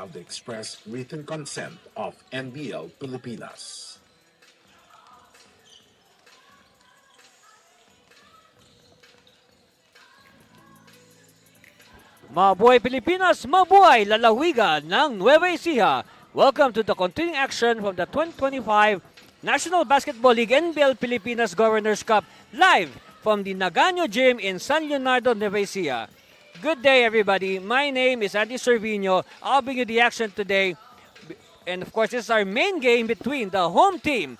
of the express written consent of NBL Pilipinas. Mabuhay Pilipinas, mabuhay lalawigan ng Nueva Ecija. Welcome to the continuing action from the 2025 National Basketball League NBL Pilipinas Governors Cup live from the Nagano Gym in San Leonardo, Nueva Ecija. Good day, everybody. My name is Andy Servino. I'll bring you the action today. And of course, this is our main game between the home team,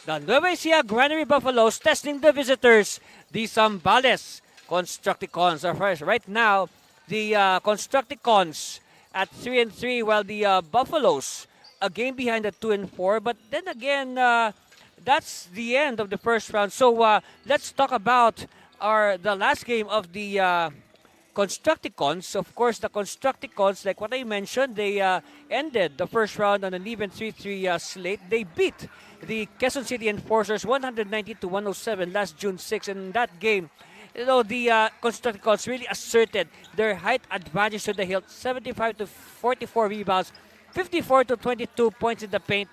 the Nueva Ecija Granary Buffaloes, testing the visitors, the Zambales Constructicons. Right now, the Constructicons at 3-3, while the Buffaloes a game behind at 2-4. But then again, that's the end of the first round. So let's talk about the last game of the Constructicons. Of course, the Constructicons, like what I mentioned, they ended the first round on an even 3-3 slate. They beat the Quezon City Enforcers 190-107 last June 6. And in that game, you know, the Constructicons really asserted their height advantage to the hilt. 75-44 rebounds, 54-22 points in the paint.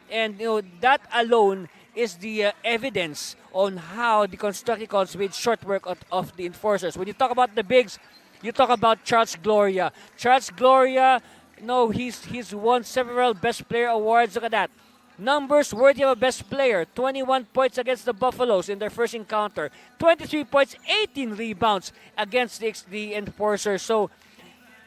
And you know, that alone is the evidence on how the Constructicons made short work of the Enforcers. When you talk about the bigs, you talk about Charles Gloria. Charles Gloria, no, he's won several Best Player awards. Look at that. Numbers worthy of a best player. 21 points against the Buffaloes in their first encounter. 23 points, 18 rebounds against the Enforcers. So,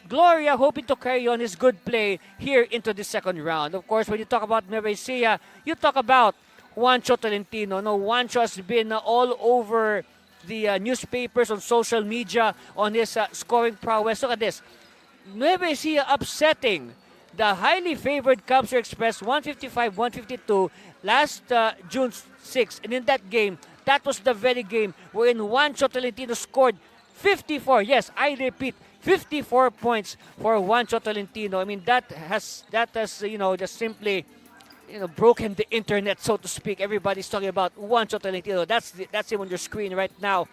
Gloria hoping to carry on his good play here into the second round. Of course, when you talk about Nueva Ecija, you talk about Juancho Tolentino. No, Juancho has been all over the newspapers, on social media, on his scoring prowess. Look at this. Nueva Ecija upsetting the highly favored Camps Express 155-152 last June 6. And in that game, that was the very game wherein Juancho Tolentino scored 54. Yes, I repeat, 54 points for Juancho Tolentino. I mean, that has you know, just simply, you know, broken the internet, so to speak. Everybody's talking about Juancho Tolentino. That's him on your screen right now.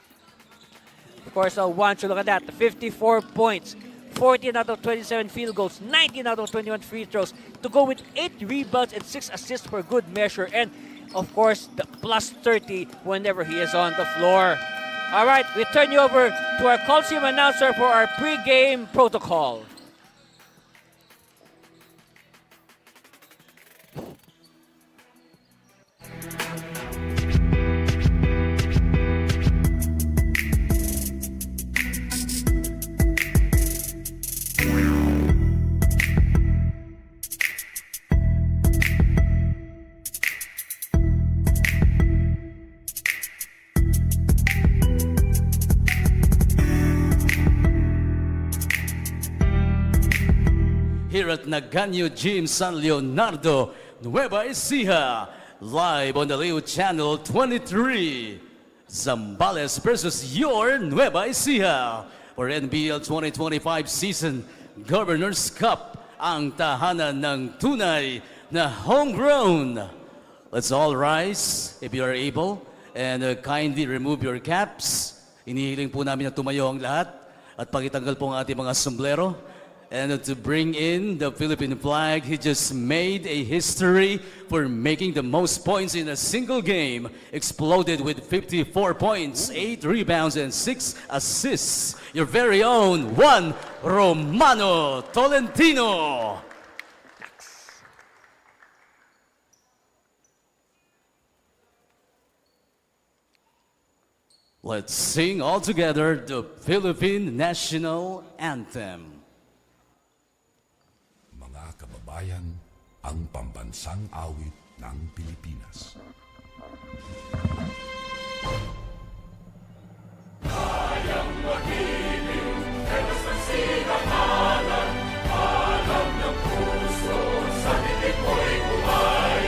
Of course, Juancho, look at that, 54 points. 14 out of 27 field goals, 19 out of 21 free throws, to go with 8 rebounds and 6 assists for good measure. And, of course, the plus 30 whenever he is on the floor. All right, we turn you over to our Coliseum announcer for our pre-game protocol. Here at Nagano Gym, San Leonardo, Nueva Ecija, live on the Leo Channel 23. Zambales versus your Nueva Ecija for NBL 2025 Season Governors Cup, ang tahanan ng tunay na homegrown. Let's all rise if you are able, and kindly remove your caps. Inihiling po namin na tumayo ang lahat at pakitanggal po ang ating mga sombrero. And to bring in the Philippine flag, he just made a history for making the most points in a single game. Exploded with 54 points, 8 rebounds, and 6 assists. Your very own Juan Romano Tolentino. Let's sing all together the Philippine National Anthem. Kababayan, ang pambansang awit ng Pilipinas. Kayang magiliw, ewas ng sinamalan, alam ng puso, sa titik mo'y buhay.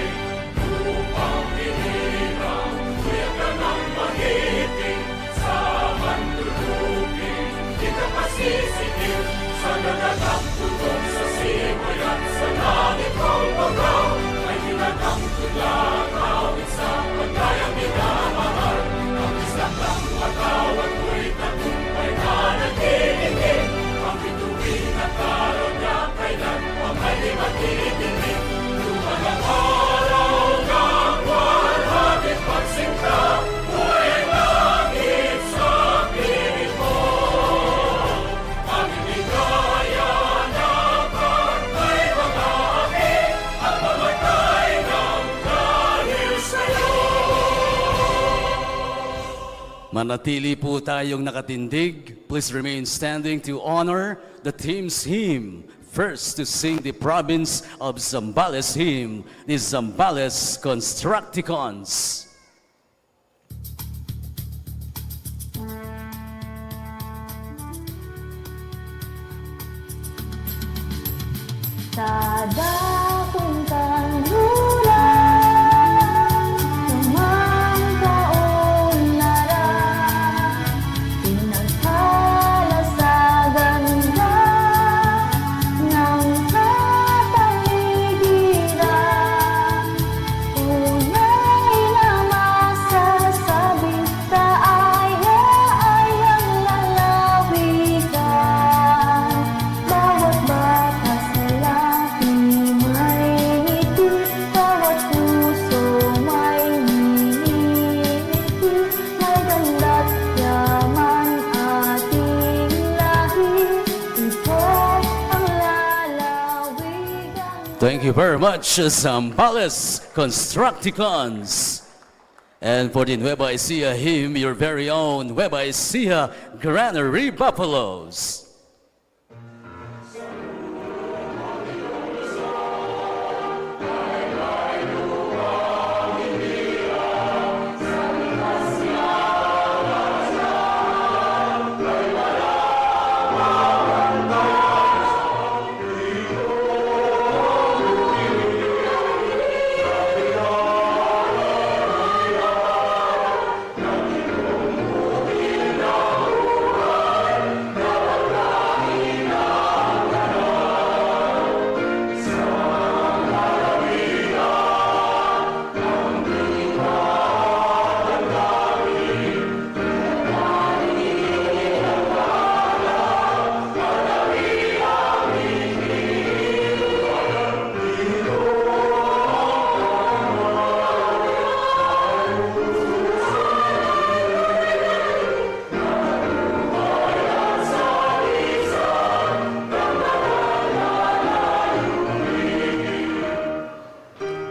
Lupang hinirang, kuya ka ng magiting, sa mandulupin, di ka pasisitil, sa nagagang tulong sa simoy at sa langit kong bagaw, ay hinagang tulang awit Manatili po tayong nakatindig. Please remain standing to honor the team's hymn. First to sing the province of Zambales hymn, the Zambales Constructicons. Sa dakong kanluran, lamang kaunlaran, pinagpala sa ganda ng kapaligiran. Tunay na masasabi, kaaya-ayang lalawigan. Bawat bata sa lahi may ngiti, bawat puso may ngiti. Maganda't yaman ating lahi, ito ang lalawigan. Thank you very much, Zambales Constructicons. And for the Nueva Ecija hymn, your very own Nueva Ecija Granary Buffaloes.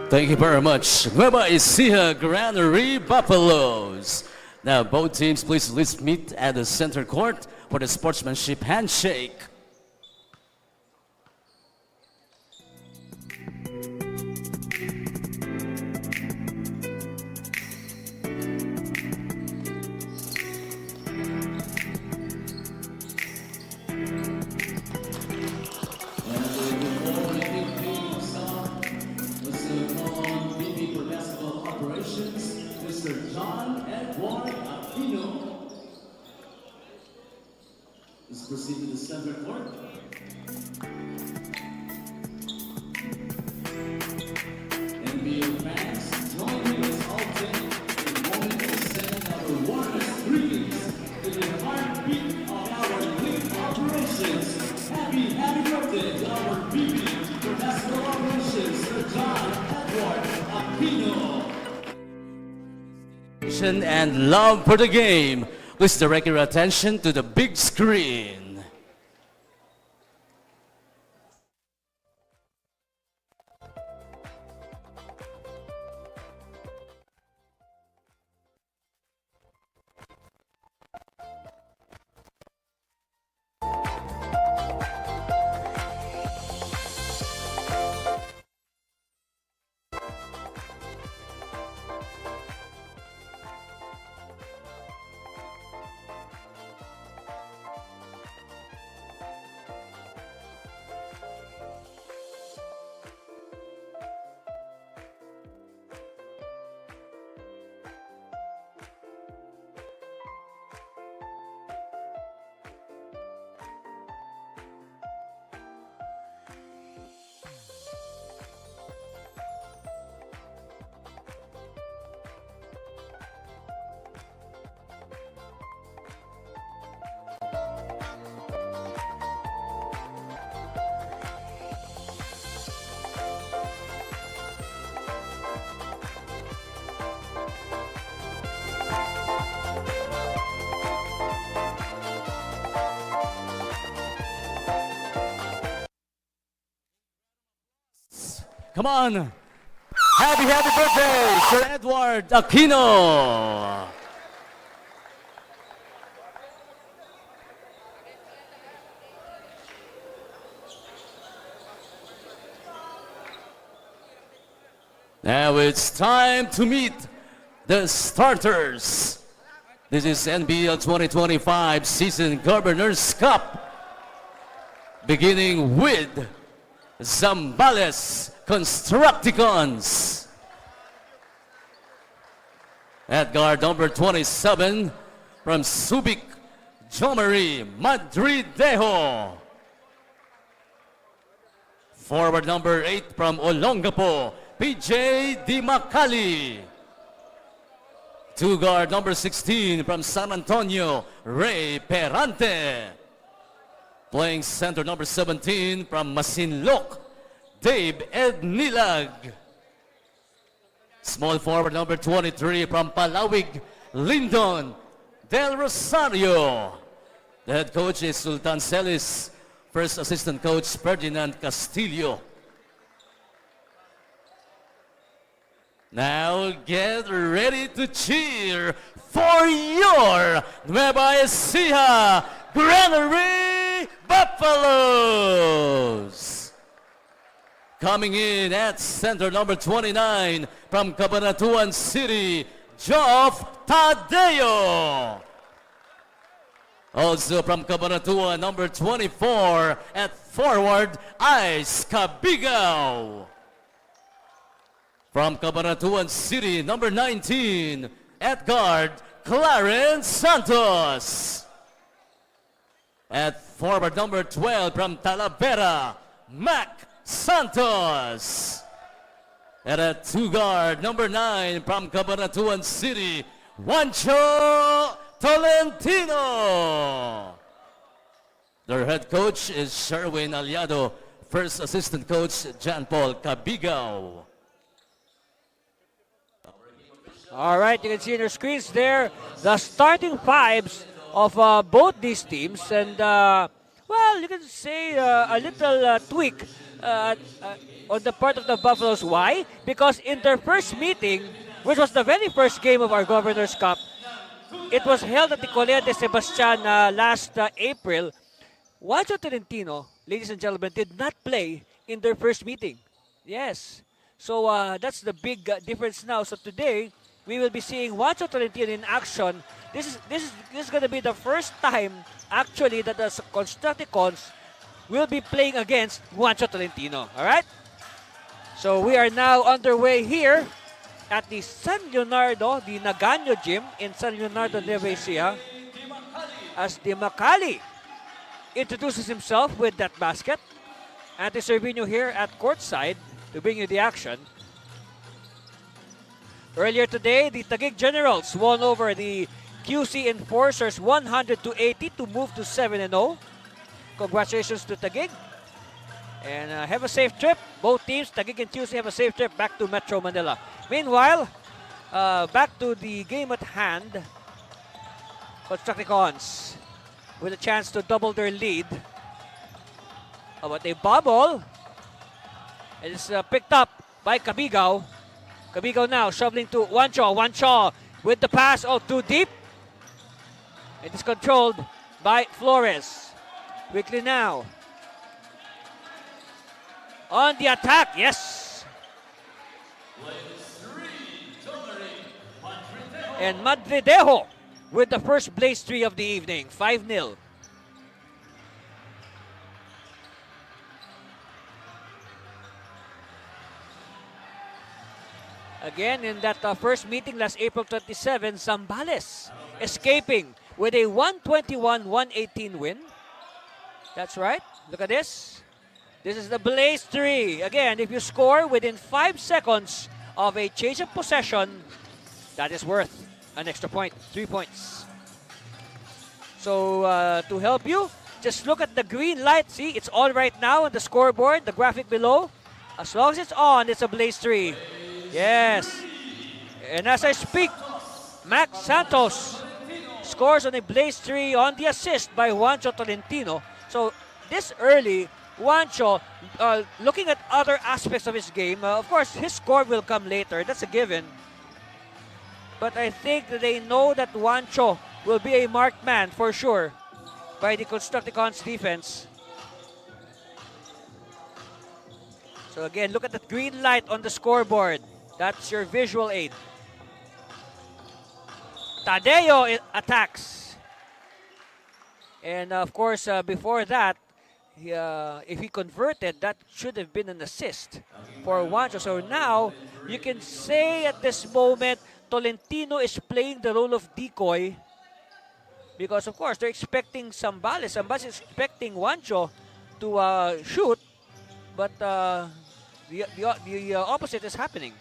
Thank you very much, Nueva Ecija Granary Buffaloes. Now, both teams, please let's meet at the center court for the sportsmanship handshake. Let's proceed to the center court. NBL fans, join me as all take a moment to send our warmest greetings to the heartbeat of our league operations. Happy birthday to our VP for basketball operations, Sir John Edward Aquino. And love for the game. Please direct your attention to the big screen. Come on. Happy birthday, Sir Edward Aquino. Now it's time to meet the starters. This is NBL 2025 Season Governors Cup. Beginning with Zambales Constructicons. At guard number 27 from Subic, Jomari Madridejo. Forward number 8 from Olongapo, PJ Di Macali. Two guard number 16 from San Antonio, Ray Perante. Playing center number 17 from Masinloc, Dave Ednilag. Small forward number 23 from Palawig, Lindon Del Rosario. The head coach is Sultan Celis. First assistant coach Ferdinand Castillo. Now get ready to cheer for your Nueva Ecija Granary Buffaloes. Coming in at center number 29 from Cabanatuan City, Geoff Tadeo. Also from Cabanatuan, number 24 at forward, Ice Cabigao. From Cabanatuan City, number 19 at guard, Clarence Santos. At forward, number 12 from Talavera, Mac Santos. And at two guard, number 9 from Cabanatuan City, Juancho Tolentino. Their head coach is Sherwin Aliado. First assistant coach, John Paul Cabigao. All right, you can see on your screens there the starting fives of both these teams. And, well, you can say a little tweak on the part of the Buffaloes. Why? Because in their first meeting, which was the very first game of our Governors Cup, it was held at the Colea de Sebastian last April. Juancho Tolentino, ladies and gentlemen, did not play in their first meeting. Yes. So that's the big difference now. So today, we will be seeing Juancho Tolentino in action. This is going to be the first time, actually, that the Constructicons will be playing against Juancho Tolentino. All right? So we are now underway here at the San Leonardo, the Nagano Gym in San Leonardo, Nueva Ecija, as Di Macali introduces himself with that basket. Ante Cervino here at courtside to bring you the action. Earlier today, the Taguig Generals won over the QC Enforcers 100-80 to move to 7-0. Congratulations to Taguig. And have a safe trip. Both teams, Taguig and QC, have a safe trip back to Metro Manila. Meanwhile, back to the game at hand. Constructicons with a chance to double their lead. How about a bubble? It is picked up by Cabigao. Cabigao now shoveling to Juancho. Juancho with the pass. Oh, too deep. It is controlled by Flores. Quickly now. On the attack, yes. And Madridejo with the first blaze 3 of the evening. 5-0. Again, in that first meeting last April 27, Zambales escaping with a 121-118 win. That's right. Look at this. This is the blaze 3. Again, if you score within 5 seconds of a change of possession, that is worth an extra point, 3 points. So to help you, just look at the green light. See, it's on right now on the scoreboard, the graphic below. As long as it's on, it's a blaze 3. Yes. And as I speak, Max Santos scores on a blaze 3 on the assist by Juancho Tolentino. So this early, Juancho, looking at other aspects of his game, of course, his score will come later. That's a given. But I think that they know that Juancho will be a marked man for sure by the Constructicons defense. So again, look at that green light on the scoreboard. That's your visual aid. Tadeo attacks. And of course, before that, if he converted, that should have been an assist for Juancho. So now, you can say at this moment, Tolentino is playing the role of decoy because, of course, they're expecting Zambales. Zambales is expecting Juancho to shoot, but the opposite is happening.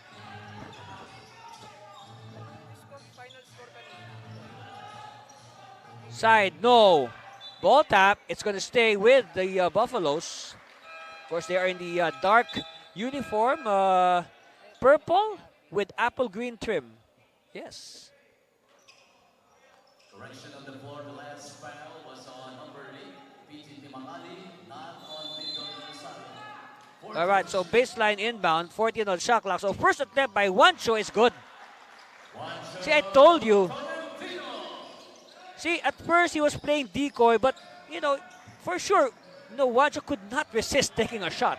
Side, no. Ball tap. It's going to stay with the Buffaloes. Of course, they are in the dark uniform, purple with apple green trim. Yes. Correction on the floor, the last foul was on number 8, PTP Makali, not on Lindon Rosario. All right, so baseline inbound, 14 on shot clock. So first attempt by Juancho is good. See, I told you. See, at first he was playing decoy, but, you know, for sure, Juancho could not resist taking a shot.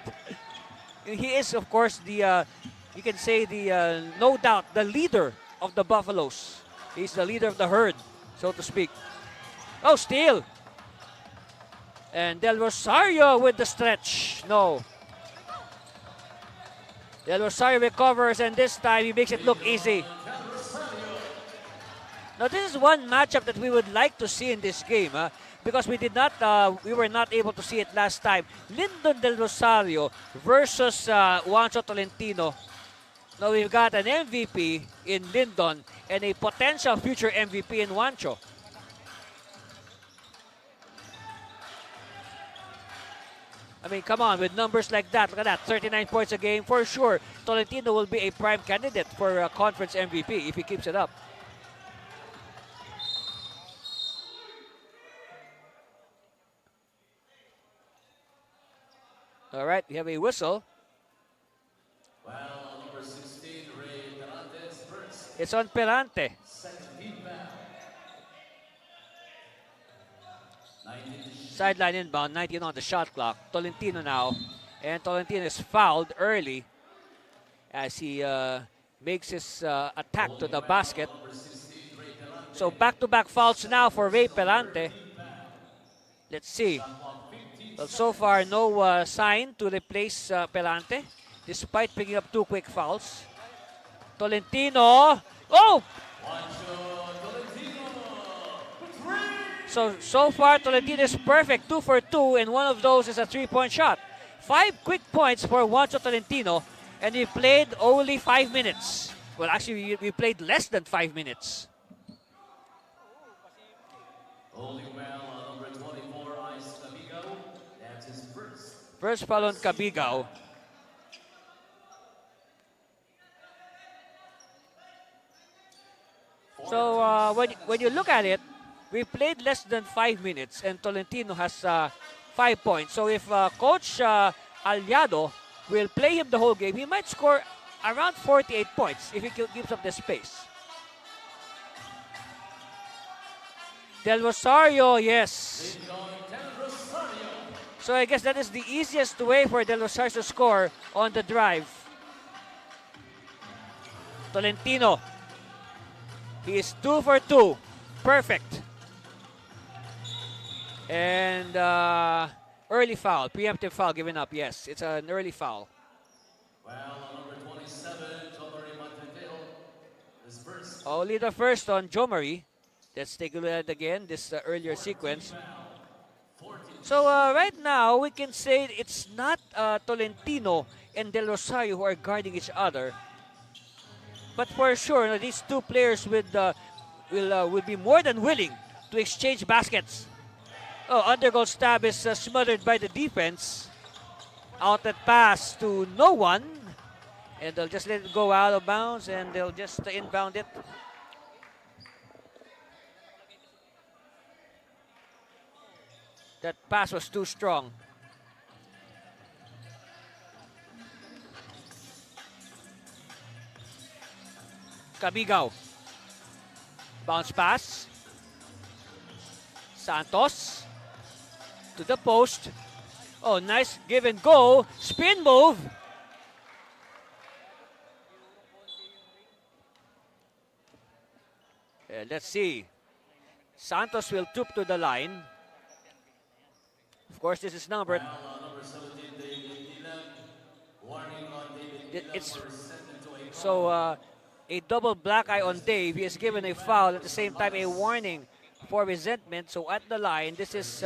He is, of course, you can say no doubt, the leader of the Buffaloes. He's the leader of the herd, so to speak. Oh, steal. And Del Rosario with the stretch. No. Del Rosario recovers, and this time he makes it look easy. Now, this is one matchup that we would like to see in this game, because we were not able to see it last time. Lyndon Del Rosario versus Juancho Tolentino. Now, we've got an MVP in Lyndon and a potential future MVP in Juancho. I mean, come on, with numbers like that, look at that, 39 points a game, for sure, Tolentino will be a prime candidate for a conference MVP if he keeps it up. All right, we have a whistle. Well, number 16, Ray Tarantes first. It's on Perante. Second inbound. 19 Sideline inbound, 19 on the shot clock. Tolentino now. And Tolentino is fouled early as he makes his attack to the basket. So back-to-back fouls now for Ray Perante. Let's see. Well, so far, no sign to replace Perante, despite picking up 2 quick fouls. Tolentino. Oh! So far, Tolentino is perfect, 2 for 2, and one of those is a 3-point shot. 5 quick points for Juancho Tolentino, and we played only 5 minutes. Well, actually, we played less than 5 minutes. holding well, number 24, Ice Cabigo. That's his first. First foul on Cabigao. So when you look at it, we played less than 5 minutes, and Tolentino has 5 points. So if Coach Aliado will play him the whole game, he might score around 48 points if he keeps up the space. Del Rosario, yes. So I guess that is the easiest way for Del Rosario to score on the drive. Tolentino. He is 2 for 2. Perfect. And early foul, preemptive foul given up. Yes, it's an early foul. Well, number 27, Jomari Monteville is first. Only the first on Jomari. Let's take a look at it again, this earlier sequence. So right now, we can say it's not Tolentino and Del Rosario who are guarding each other. But for sure, these two players will be more than willing to exchange baskets. Oh, undergoal stab is smothered by the defense. Outlet pass to no one. And they'll just let it go out of bounds and they'll just inbound it. That pass was too strong. Cabigao. Bounce pass. Santos. To the post. Oh, nice give and go. Spin move. Let's see. Santos will troop to the line. Of course, this is numbered. It's so a double black eye on Dave. He is given a foul, at the same time a warning for resentment. So at the line, this is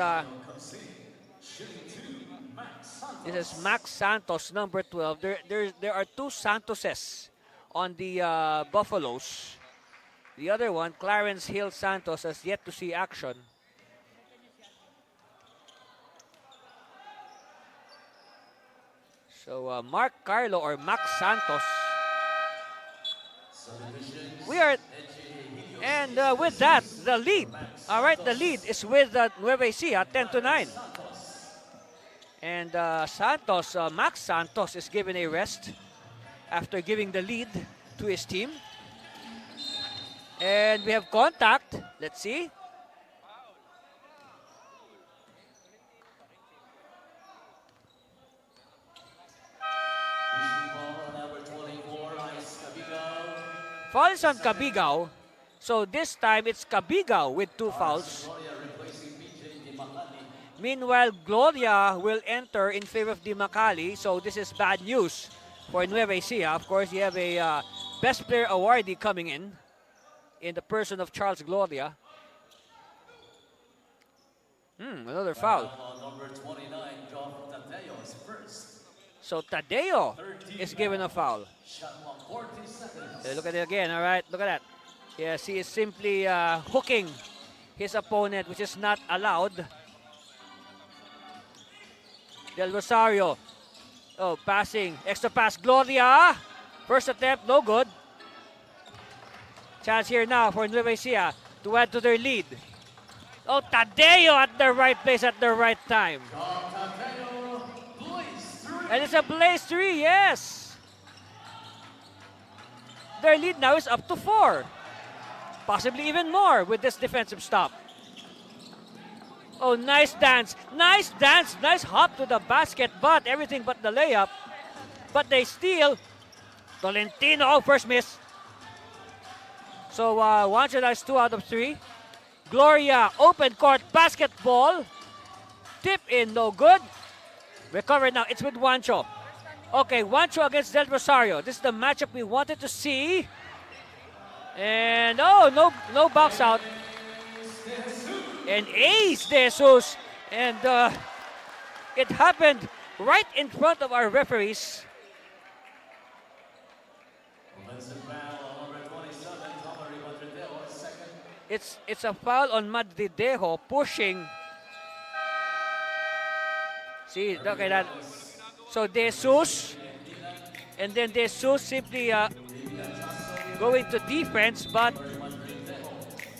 Max Santos, number 12. There are two Santoses on the Buffaloes. The other one, Clarence Hill Santos, has yet to see action. So Mark Carlo or Max Santos. We are, and with that, the lead. All right, the lead is with Nueva Ecija, 10-9. And Santos, Max Santos, is given a rest after giving the lead to his team. And we have contact. Let's see. Foul is on Cabigao. So this time it's Cabigao with 2 fouls. Meanwhile, Gloria will enter in favor of Di Macali. So this is bad news for Nueva Ecija. Of course, you have a best player awardee coming in the person of Charles Gloria. Another foul. So Tadeo is given a foul. Look at it again, all right? Look at that. Yes, he is simply hooking his opponent, which is not allowed. Del Rosario. Oh, passing. Extra pass. Gloria. First attempt, no good. Chance here now for Nueva Ecija to add to their lead. Oh, Tadeo at the right place at the right time. And it's a blaze 3, yes. Their lead now is up to 4. Possibly even more with this defensive stop. Oh, nice dance. Nice dance. Nice hop to the basket, but everything but the layup. But they steal. Tolentino, oh, first miss. So Juancho has 2 out of 3. Gloria, open court basketball. Tip in, no good. Recovered now. It's with Juancho. Okay, Juancho against Del Rosario. This is the matchup we wanted to see. And oh, no box out. And ace De Jesus. And it happened right in front of our referees. It's a foul on Madridejo pushing. See, look at that. So De Jesus, and then De Jesus simply going to defense, but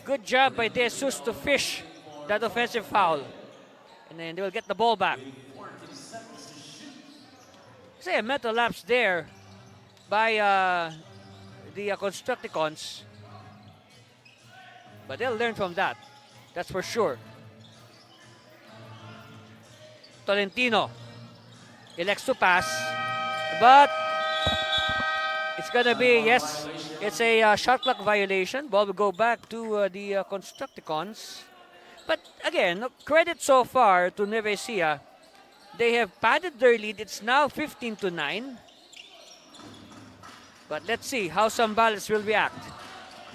good job by De Jesus to fish that offensive foul. And then they will get the ball back. Say a mental lapse there by the Constructicons. But they'll learn from that. That's for sure. Tolentino elects to pass, but it's gonna be, yes, it's a shot clock violation. Ball will go back to the Constructicons. But again, credit so far to Nueva Ecija. They have padded their lead. It's now 15-9. But let's see how Zambales will react.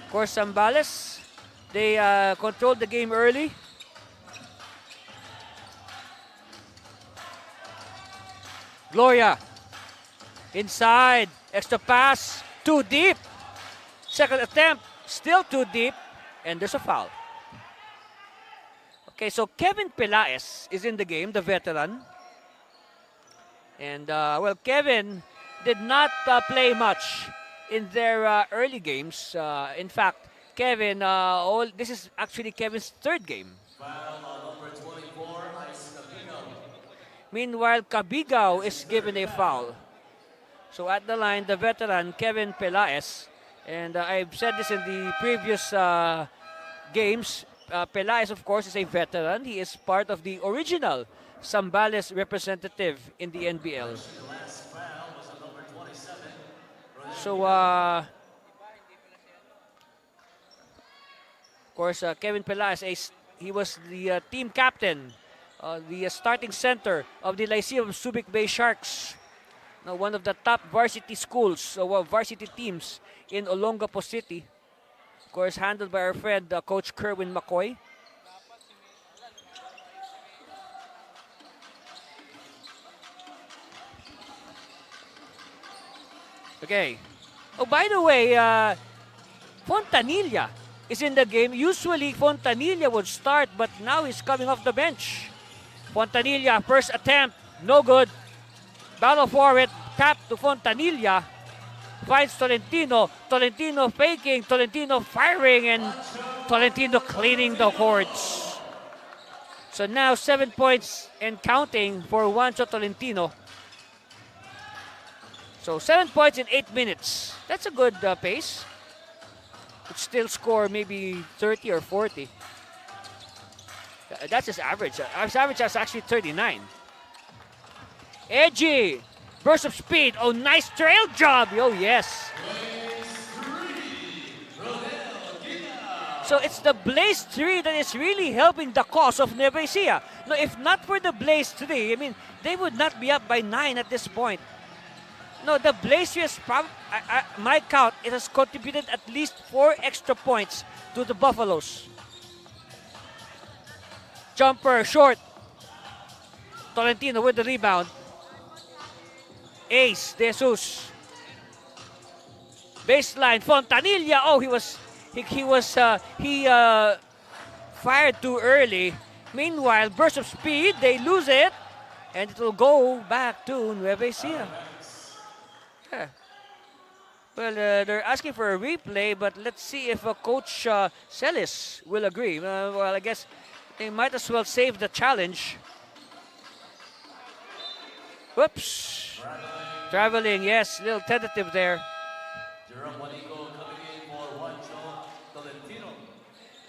Of course, Zambales, they controlled the game early. Gloria, inside, extra pass, too deep. Second attempt, still too deep, and there's a foul. Okay, so Kevin Pelaez is in the game, the veteran. And, well, Kevin did not play much in their early games. In fact, Kevin, this is actually Kevin's 3rd game. Meanwhile, Cabigao is given a foul. So at the line, the veteran, Kevin Pelaez. And I've said this in the previous games. Pelaez, of course, is a veteran. He is part of the original Zambales representative in the NBL. So, Of course, Kevin Pelas, he was the team captain, the starting center of the Lyceum Subic Bay Sharks. One of the top varsity schools, varsity teams in Olongapo City. Of course, handled by our friend, Coach Kerwin McCoy. Okay. Oh, by the way, Fontanilla is in the game. Usually, Fontanilla would start, but now he's coming off the bench. Fontanilla, first attempt, no good. Battle for it, tap to Fontanilla. Finds Tolentino. Tolentino faking, Tolentino firing, and Tolentino cleaning the cords. So now 7 points and counting for Juancho Tolentino. So 7 points in 8 minutes. That's a good pace. Could still score maybe 30 or 40. That's his average. His average is actually 39. Edgy. Burst of speed. Oh, nice trail job. Oh, yes. So it's the Blaze 3 that is really helping the cause of Nueva Ecija. No, if not for the Blaze 3, I mean, they would not be up by 9 at this point. No, the Blaze 3 has my count, it has contributed at least 4 extra points to the Buffaloes. Jumper, short. Tolentino with the rebound. Ace, De Jesus. Baseline, Fontanilla. Oh, he fired too early. Meanwhile, burst of speed, they lose it, and it will go back to Nueva Ecija. Yeah. Well, they're asking for a replay, but let's see if Coach Celis will agree. Well, I guess they might as well save the challenge. Whoops. Traveling, yes, little tentative there.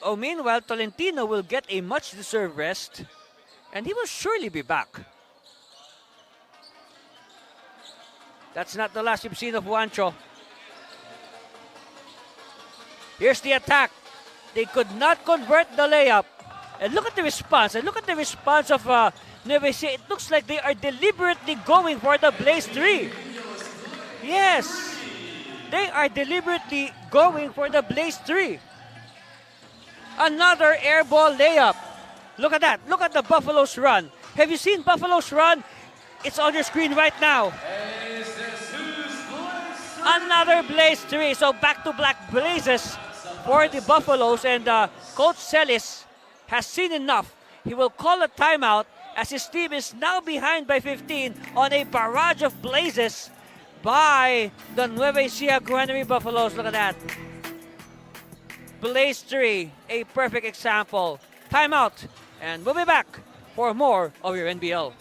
Oh, meanwhile, Tolentino will get a much-deserved rest, and he will surely be back. That's not the last you've seen of Juancho. Here's the attack. They could not convert the layup. And look at the response. And look at the response of Nueva Ecija. It looks like they are deliberately going for the Blaze 3. Yes. They are deliberately going for the Blaze 3. Another air ball layup. Look at that. Look at the Buffaloes run. Have you seen Buffaloes run? It's on your screen right now. Another Blaze 3. So back-to-back Blazes for the Buffaloes. And Coach Celis has seen enough. He will call a timeout as his team is now behind by 15 on a barrage of Blazes by the Nueva Ecija Granary Buffaloes. Look at that. Blaze 3, a perfect example. Timeout. And we'll be back for more of your NBL.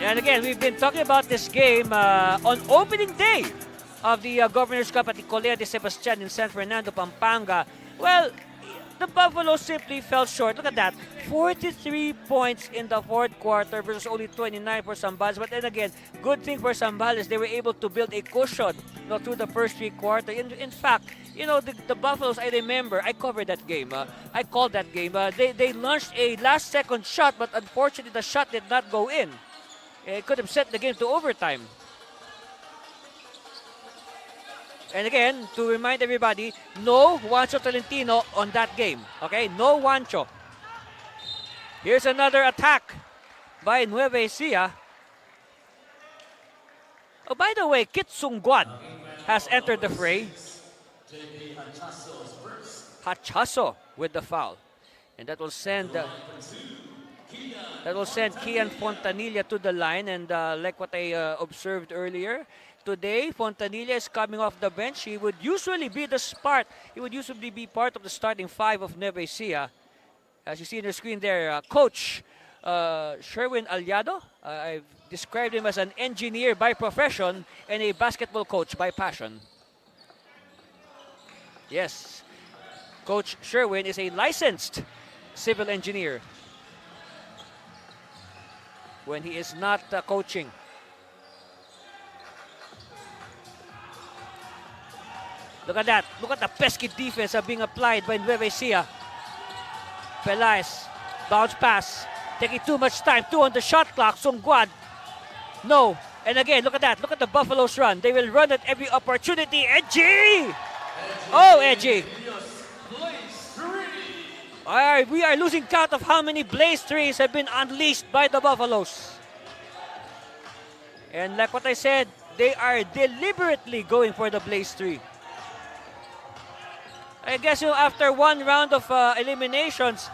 And again, we've been talking about this game on opening day of the Governors Cup at the Colea de Sebastian in San Fernando, Pampanga. Well, the Buffaloes simply fell short. Look at that. 43 points in the fourth quarter versus only 29 for Zambales. But then again, good thing for Zambales, they were able to build a cushion through the first 3 quarters. In fact, the Buffaloes, I remember, I covered that game. I called that game. They launched a last-second shot, but unfortunately, the shot did not go in. It could have sent the game to overtime. And again, to remind everybody, no Juancho Tolentino on that game. Okay, no Juancho. Here's another attack by Nueva Ecija. Oh, by the way, Kit Sungguan has entered the fray. Hachaso with the foul. And that will send Kian Fontanilla to the line. And like what I observed earlier, today, Fontanilla is coming off the bench. He would usually be the start. He would usually be part of the starting 5 of Nueva Ecija. As you see on the screen there, Coach Sherwin Aliado. I've described him as an engineer by profession and a basketball coach by passion. Yes, Coach Sherwin is a licensed civil engineer when he is not coaching. Look at that. Look at the pesky defense being applied by Nueva Ecija. Pelaez, bounce pass. Taking too much time. 2 on the shot clock. Sungguad. No. And again, look at that. Look at the Buffaloes run. They will run at every opportunity. Edgy! Oh, Edgy. Alright, we are losing count of how many blaze threes have been unleashed by the Buffaloes. And like what I said, they are deliberately going for the blaze three. I guess after one round of eliminations,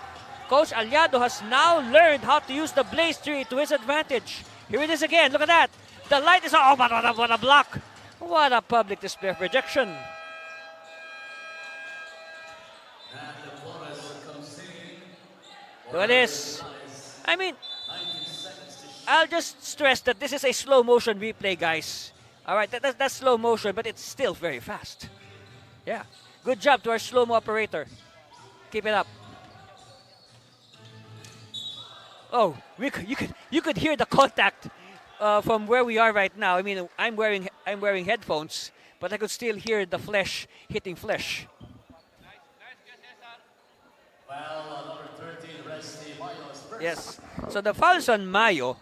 Coach Aliado has now learned how to use the blaze three to his advantage. Here it is again. Look at that. The light is on. Oh, what a block. What a public display of rejection. Look at this. I mean, I'll just stress that this is a slow motion replay, guys. All right, that's slow motion, but it's still very fast. Yeah. Good job to our slow-mo operator. Keep it up. Oh, you could hear the contact from where we are right now. I mean, I'm wearing headphones, but I could still hear the flesh hitting flesh. Yes. So the foul's on Mayo.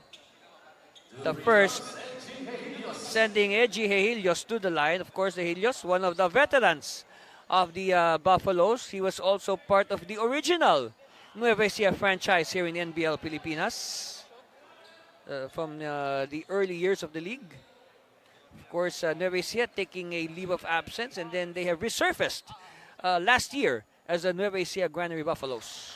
The first, sending Eji Hehilios to the line. Of course, Hehilios, one of the veterans of the Buffaloes. He was also part of the original Nueva Ecija franchise here in NBL Pilipinas from the early years of the league. Of course, Nueva Ecija taking a leave of absence, and then they have resurfaced last year as the Nueva Ecija Granary Buffaloes.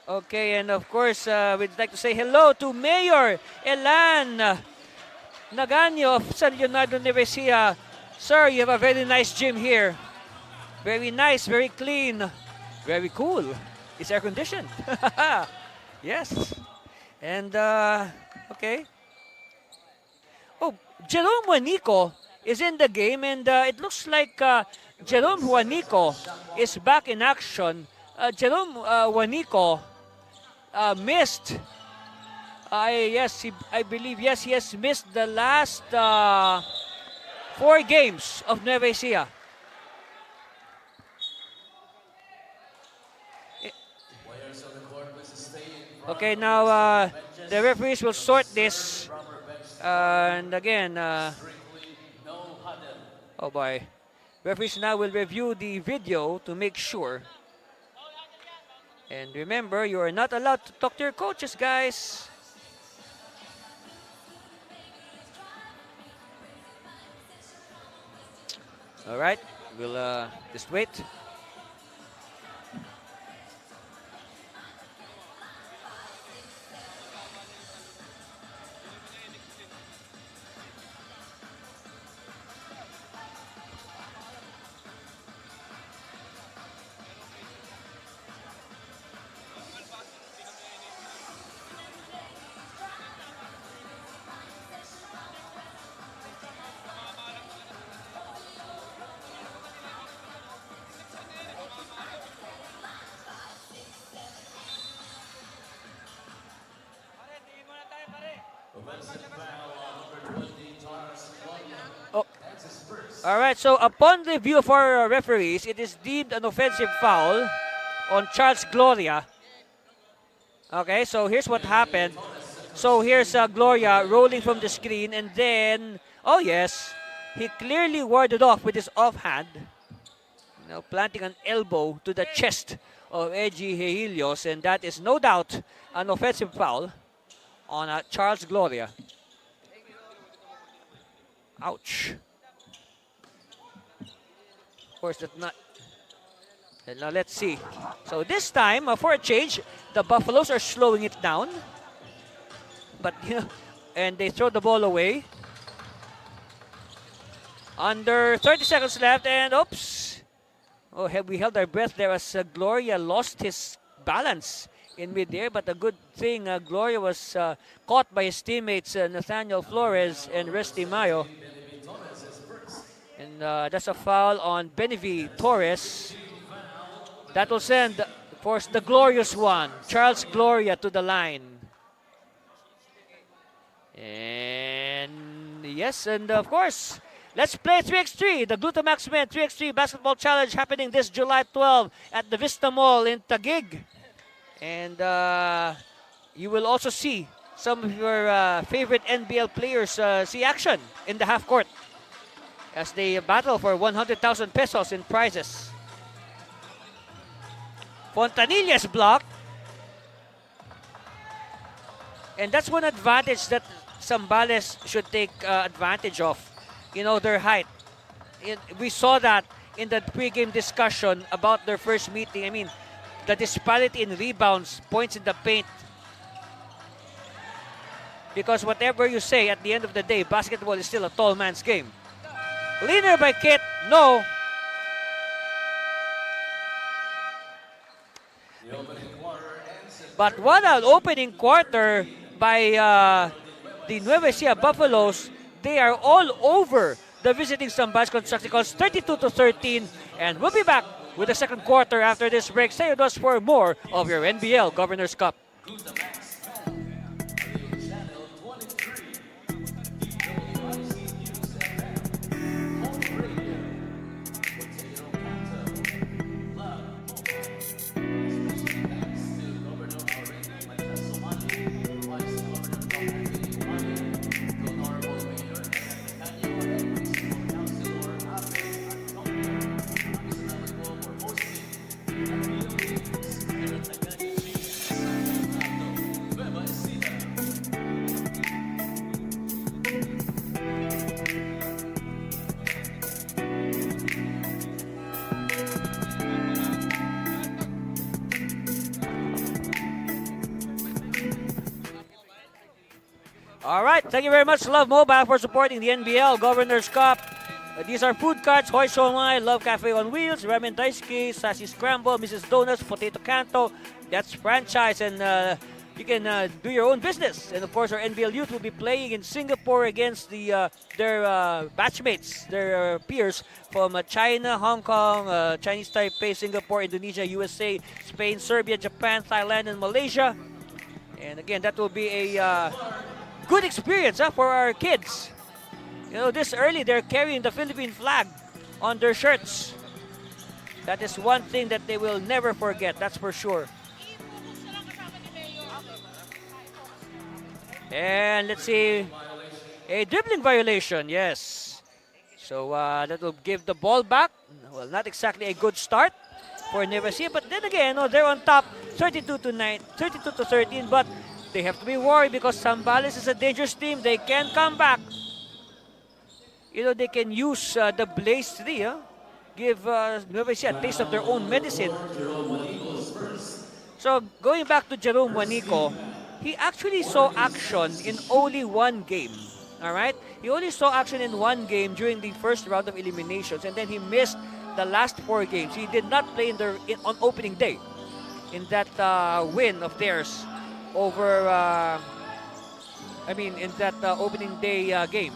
Okay, and of course, we'd like to say hello to Mayor Elan Naganyo of San Leonardo, Nueva Ecija. Sir, you have a very nice gym here. Very nice, very clean, very cool. It's air conditioned. Yes. And, okay. Oh, Jerome Juanico is in the game, and it looks like Jerome Juanico is back in action. Jerome Juanico missed. I believe, yes, he has missed the last 4 games of Nueva Ecija. Okay, now the referees will sort this. And again, oh boy. Referees now will review the video to make sure. And remember, you are not allowed to talk to your coaches, guys. All right, we'll just wait. Oh. All right, so upon review of our referees, it is deemed an offensive foul on Charles Gloria. Okay, so here's what happened. So here's Gloria rolling from the screen, and then, oh yes, he clearly warded off with his offhand. Now planting an elbow to the chest of Eji Hehilios, and that is no doubt an offensive foul on Charles Gloria. Ouch. Of course, that's not. And now let's see. So this time, for a change, the Buffaloes are slowing it down. But, and they throw the ball away. Under 30 seconds left, and oops. Oh, we held our breath there as Gloria lost his balance in midair, but a good thing Gloria was caught by his teammates Nathaniel Flores and Resty Mayo. And that's a foul on Benevi Torres. That will send, of course, the glorious one, Charles Gloria, to the line. And yes, and of course, let's play 3x3, the Glutamax Men 3x3 Basketball Challenge happening this July 12 at the Vista Mall in Taguig. And you will also see some of your favorite NBL players see action in the half court as they battle for 100,000 pesos in prizes. Fontanilla's block. And that's one advantage that Zambales should take advantage of. You know, their height. We saw that in the pregame discussion about their first meeting. I mean, the disparity in rebounds, points in the paint. Because whatever you say, at the end of the day, basketball is still a tall man's game. Leaner by Kit, no. But what an opening quarter by the Nueva Ecija Buffaloes. They are all over the visiting Zambales Constructicons, 32-13. And we'll be back with the second quarter after this break. Stay with us for more of your NBL Governors Cup. All right, thank you very much, Love Mobile, for supporting the NBL Governors Cup. These are food carts: Hoy Shomai, Love Cafe on Wheels, Ramen Daisuke, Sassy Scramble, Mrs. Donuts, Potato Canto. That's franchise, and you can do your own business. And of course, our NBL youth will be playing in Singapore against their batchmates, their peers from China, Hong Kong, Chinese Taipei, Singapore, Indonesia, USA, Spain, Serbia, Japan, Thailand, and Malaysia. And again, that will be a good experience for our kids. You know, this early, they're carrying the Philippine flag on their shirts. That is one thing that they will never forget, that's for sure. And let's see, a dribbling violation, yes. So that will give the ball back. Well, not exactly a good start for Nueva Ecija, but then again, they're on top, 32-13, but they have to be worried because Zambales is a dangerous team. They can come back. You know, they can use the Blaze 3, give Nueva Ecija a taste of their own medicine. So, going back to Jerome Juanico, he actually saw action in only one game. All right? He only saw action in one game during the first round of eliminations, and then he missed the last 4 games. He did not play on opening day in that win of theirs over, in that opening day game,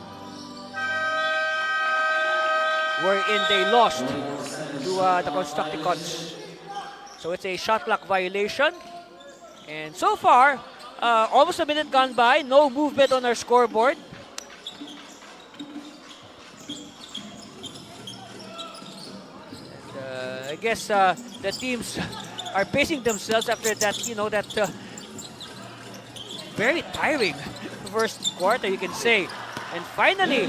wherein they lost to the Constructicons. So it's a shot clock violation. And so far, almost a minute gone by, no movement on our scoreboard. And, I guess the teams are pacing themselves after that, you know, that very tiring first quarter, you can say. And finally,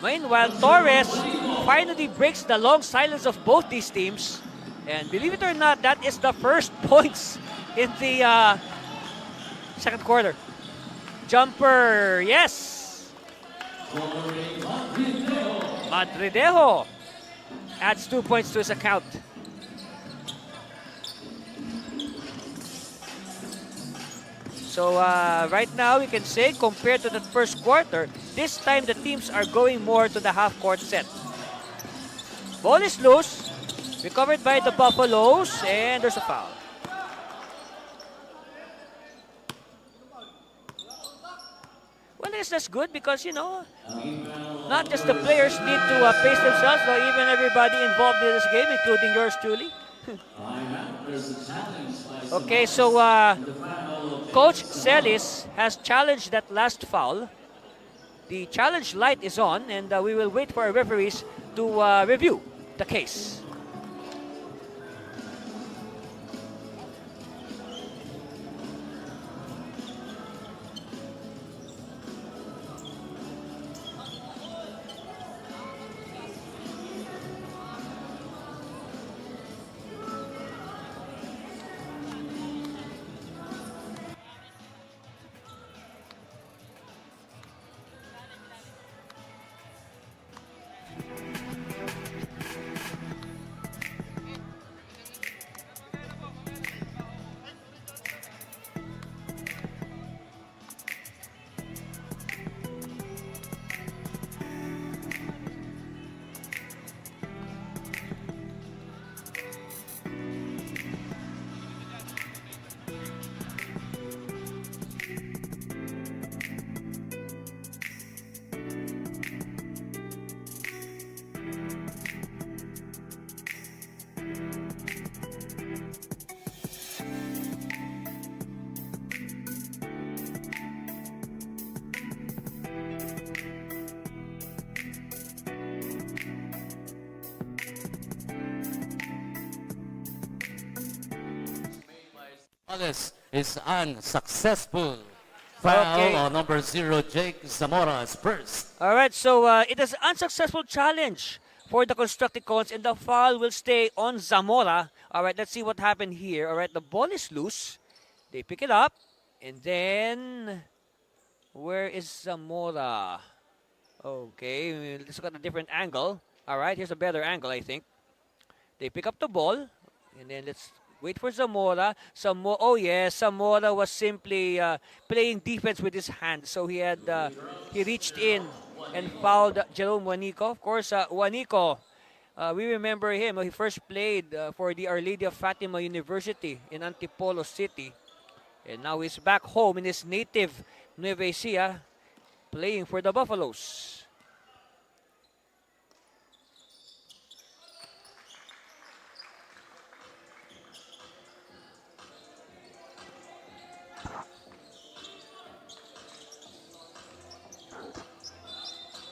meanwhile, Torres finally breaks the long silence of both these teams. And believe it or not, that is the first points in the second quarter. Jumper, yes. Madridejo adds 2 points to his account. So right now we can say, compared to the first quarter, this time the teams are going more to the half-court set. Ball is loose. Recovered by the Buffaloes, and there's a foul. Well, I guess that's good because, you know, not just the players need to pace themselves, but even everybody involved in this game, including yours truly. Okay, so Coach Celis has challenged that last foul. The challenge light is on, and we will wait for our referees to review the case. Zambales is unsuccessful. Foul Okay. on number 0, Jake Zamora is first. All right, so it is an unsuccessful challenge for the Constructicons, and the foul will stay on Zamora. All right, let's see what happened here. All right, the ball is loose. They pick it up, and then where is Zamora? Okay, let's look at a different angle. All right, here's a better angle, I think. They pick up the ball, and then let's wait for Zamora. Oh yes, Zamora was simply playing defense with his hand. So he reached in and fouled Jerome Juanico. Of course, Juanico, we remember him. He first played for the Our Lady of Fatima University in Antipolo City. And now he's back home in his native Nueva Ecija, playing for the Buffaloes.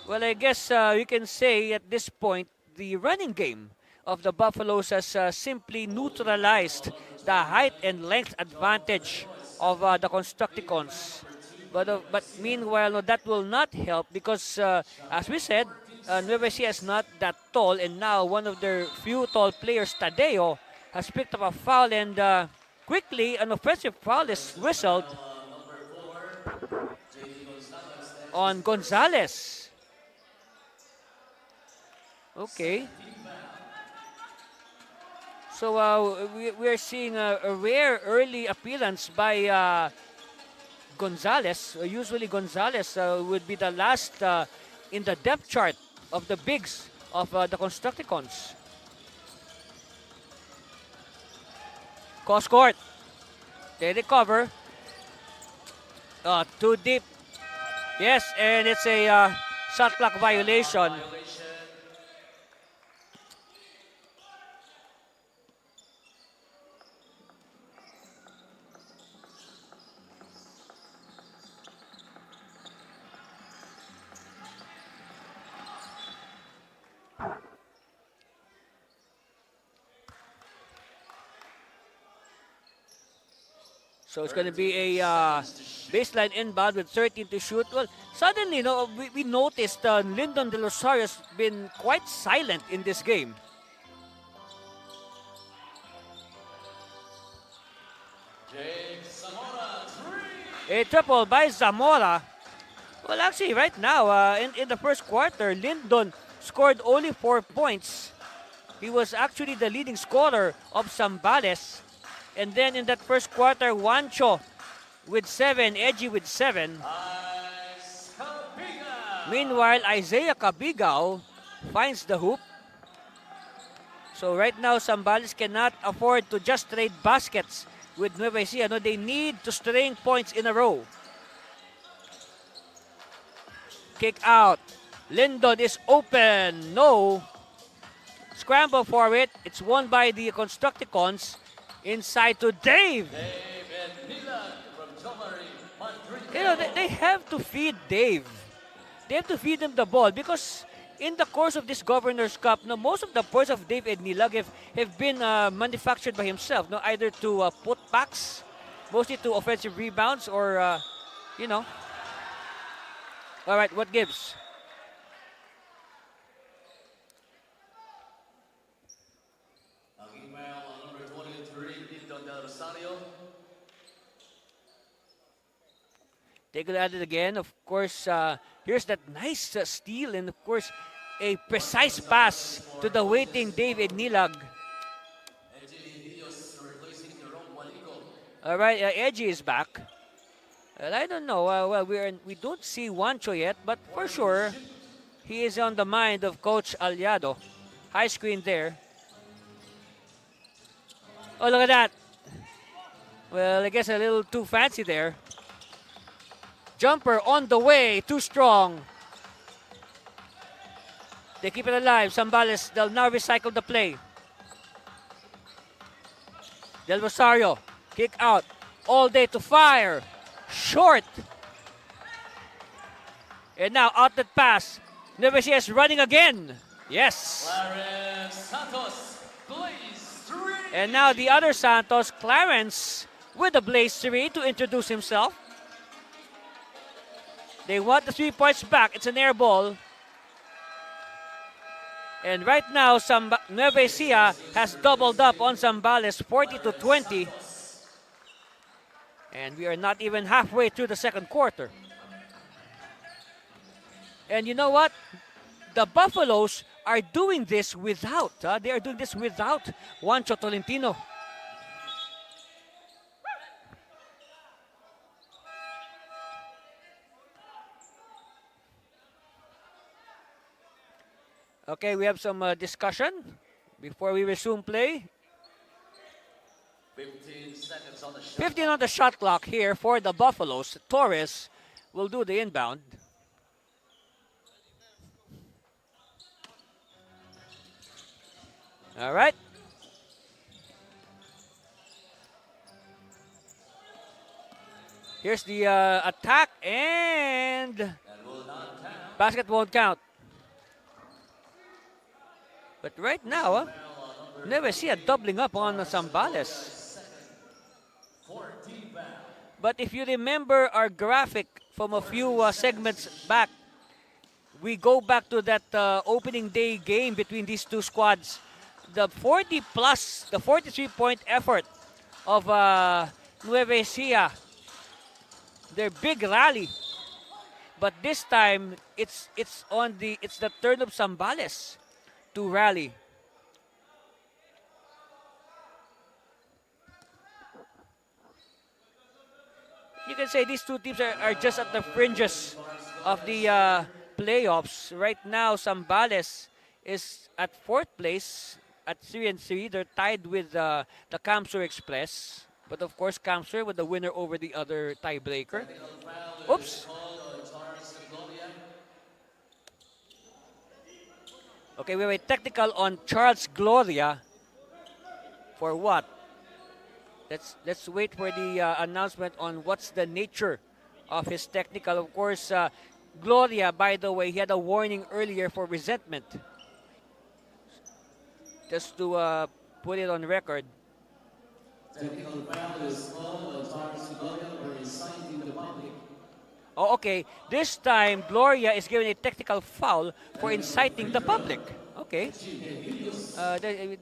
Well, I guess we can say at this point the running game of the Buffaloes has simply neutralized the height and length advantage of the Constructicons. But meanwhile, no, that will not help because, as we said, Nueva Ecija is not that tall, and now one of their few tall players, Tadeo, has picked up a foul, and quickly an offensive foul is whistled on Gonzales. Okay. So we are seeing a rare early appearance by Gonzales. Usually Gonzales would be the last in the depth chart of the bigs of the Constructicons. Cross court. They recover. Too deep. Yes, and it's a shot clock violation. So it's going to be a baseline inbound with 13 to shoot. Well, suddenly, we noticed Lyndon De Rosario has been quite silent in this game. A triple by Zamora. Well, actually, right now, in the first quarter, Lyndon scored only 4 points. He was actually the leading scorer of Zambales. And then in that first quarter, Juancho with 7, Edgy with 7. Meanwhile, Isaiah Cabigao finds the hoop. So right now, Zambales cannot afford to just trade baskets with Nueva Ecija. No, they need to string points in a row. Kick out. Lindon is open. No. Scramble for it. It's won by the Constructicons. Inside to Dave. You know, they have to feed Dave. They have to feed him the ball because in the course of this Governors Cup, no, most of the points of Dave Ednilag have been manufactured by himself. No, either to putbacks, mostly to offensive rebounds, or you know. All right, what gives? Take a look at it again. Of course, here's that nice steal, and of course, a precise pass to the waiting Dave Ednilag. All right, Edgy is back. Well, I don't know. Well, we don't see Juancho yet, but for sure, he is on the mind of Coach Aliado. High screen there. Oh, look at that. Well, I guess a little too fancy there. Jumper on the way, too strong. They keep it alive. Zambales, they'll now recycle the play. Del Rosario, kick out. All day to fire. Short. And now outlet pass. Nueva Ecija is running again. Yes. Santos, Blaze 3. And now the other Santos, Clarence, with a Blaze 3 to introduce himself. They want the 3 points back. It's an air ball. And right now, Nueva Ecija has doubled up on Zambales, 40-20. And we are not even halfway through the second quarter. And you know what? The Buffaloes are doing this without. They are doing this without Juancho Tolentino. Okay, we have some discussion before we resume play. 15 seconds on the shot. 15 on the shot clock here for the Buffaloes. Torres will do the inbound. All right. Here's the attack, and basket won't count. But right now, Nueva Ecija doubling up on Zambales. But if you remember our graphic from a few segments back, we go back to that opening day game between these two squads. The 40-plus, the 43-point effort of Nueva Ecija, their big rally. But this time, it's the turn of Zambales to rally. You can say these two teams are just at the fringes of the playoffs. Right now, Zambales is at 4th place at 3-3. They're tied with the Kamsur Express. But of course, Kamsur with the winner over the other tiebreaker. Oops. Okay, we have a technical on Charles Gloria. For what? Let's wait for the announcement on what's the nature of his technical. Of course, Gloria, by the way, he had a warning earlier for resentment. Just to put it on record. Technical foul is called on Charles Gloria for inciting the public. Oh, okay. This time, Gloria is given a technical foul for inciting the public. Okay.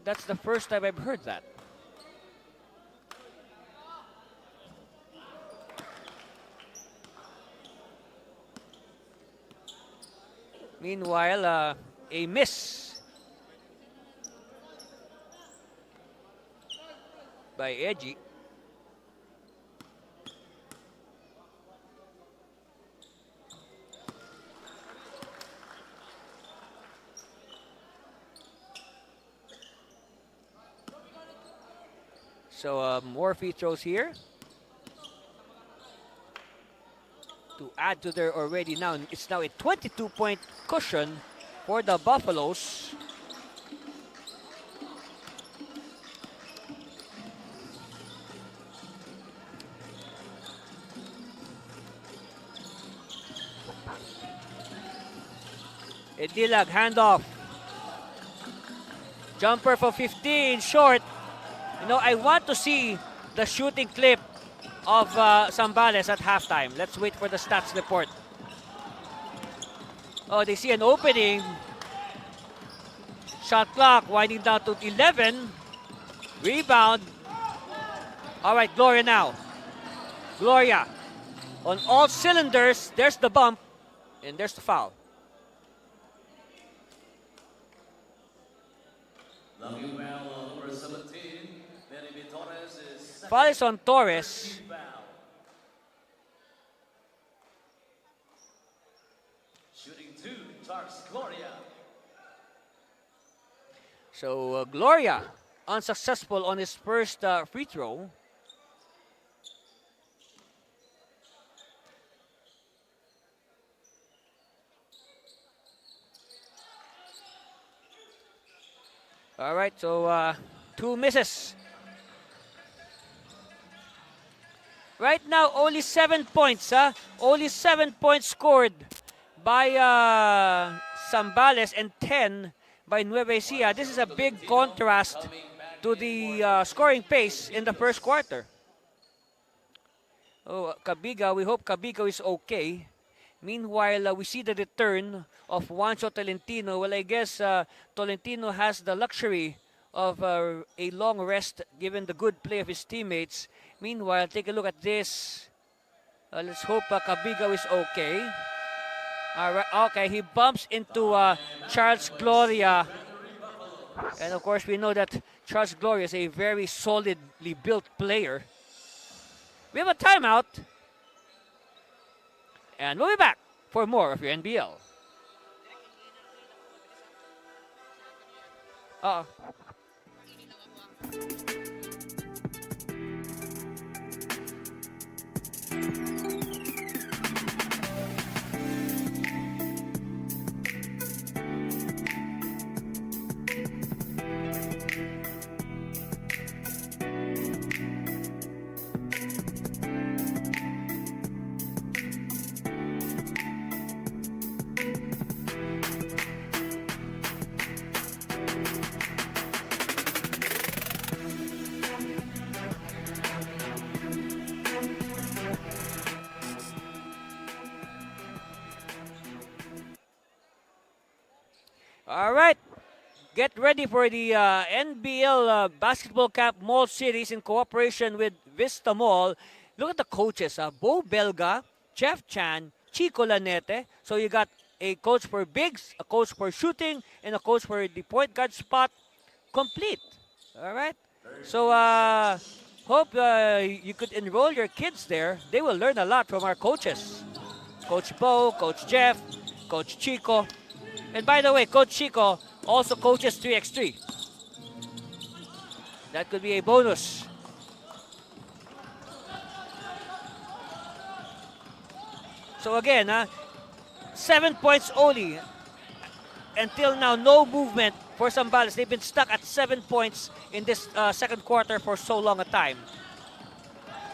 That's the first time I've heard that. Meanwhile, a miss by Edgy. So more free throws here to add to their already now. It's now a 22-point cushion for the Buffaloes. Edilag, handoff. Jumper for 15, short. You know, I want to see the shooting clip of Zambales at halftime. Let's wait for the stats report. Oh, they see an opening. Shot clock winding down to 11. Rebound. All right, Gloria now. Gloria on all cylinders. There's the bump, and there's the foul. Looking well, number 17, Benny Torres is Foul is on Torres. shooting 2, Tarks Gloria. So Gloria unsuccessful on his first free throw. All right, so 2 misses. Right now, only 7 points. Only 7 points scored by Zambales and 10 by Nueva Ecija. This is a big contrast to the scoring pace in the first quarter. Oh, Cabiga, we hope Cabiga is okay. Meanwhile, we see the return of Juancho Tolentino. Well, I guess Tolentino has the luxury of a long rest given the good play of his teammates. Meanwhile, take a look at this. Let's hope Cabiga is okay. All right, okay, he bumps into Charles Gloria. And of course, we know that Charles Gloria is a very solidly built player. We have a timeout. And we'll be back for more of your NBL. Uh-oh. All right, get ready for the NBL Basketball Camp Mall Series in cooperation with Vista Mall. Look at the coaches, Bo Belga, Jeff Chan, Chico Lanete. So you got a coach for bigs, a coach for shooting, and a coach for the point guard spot. Complete. All right. So hope you could enroll your kids there. They will learn a lot from our coaches. Coach Bo, Coach Jeff, Coach Chico. And by the way, Coach Chico also coaches 3x3. That could be a bonus. So again, 7 points only. Until now, no movement for Zambales. They've been stuck at 7 points in this second quarter for so long a time.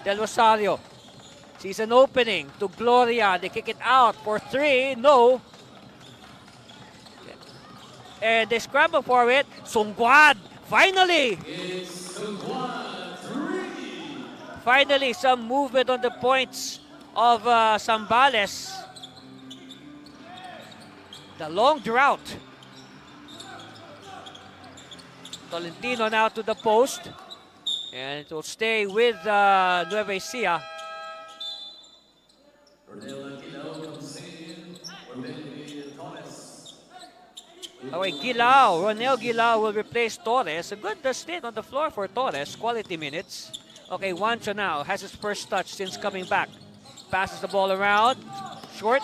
Del Rosario sees an opening to Gloria. They kick it out for 3. No. And they scramble for it. Sungguad, finally! Finally, some movement on the points of Zambales. The long drought. Tolentino now to the post. And it will stay with Nueva Ecija. Okay, Ronel Gilao will replace Torres. A good stint on the floor for Torres. Quality minutes. Okay, Juancho now has his first touch since coming back. Passes the ball around. Short.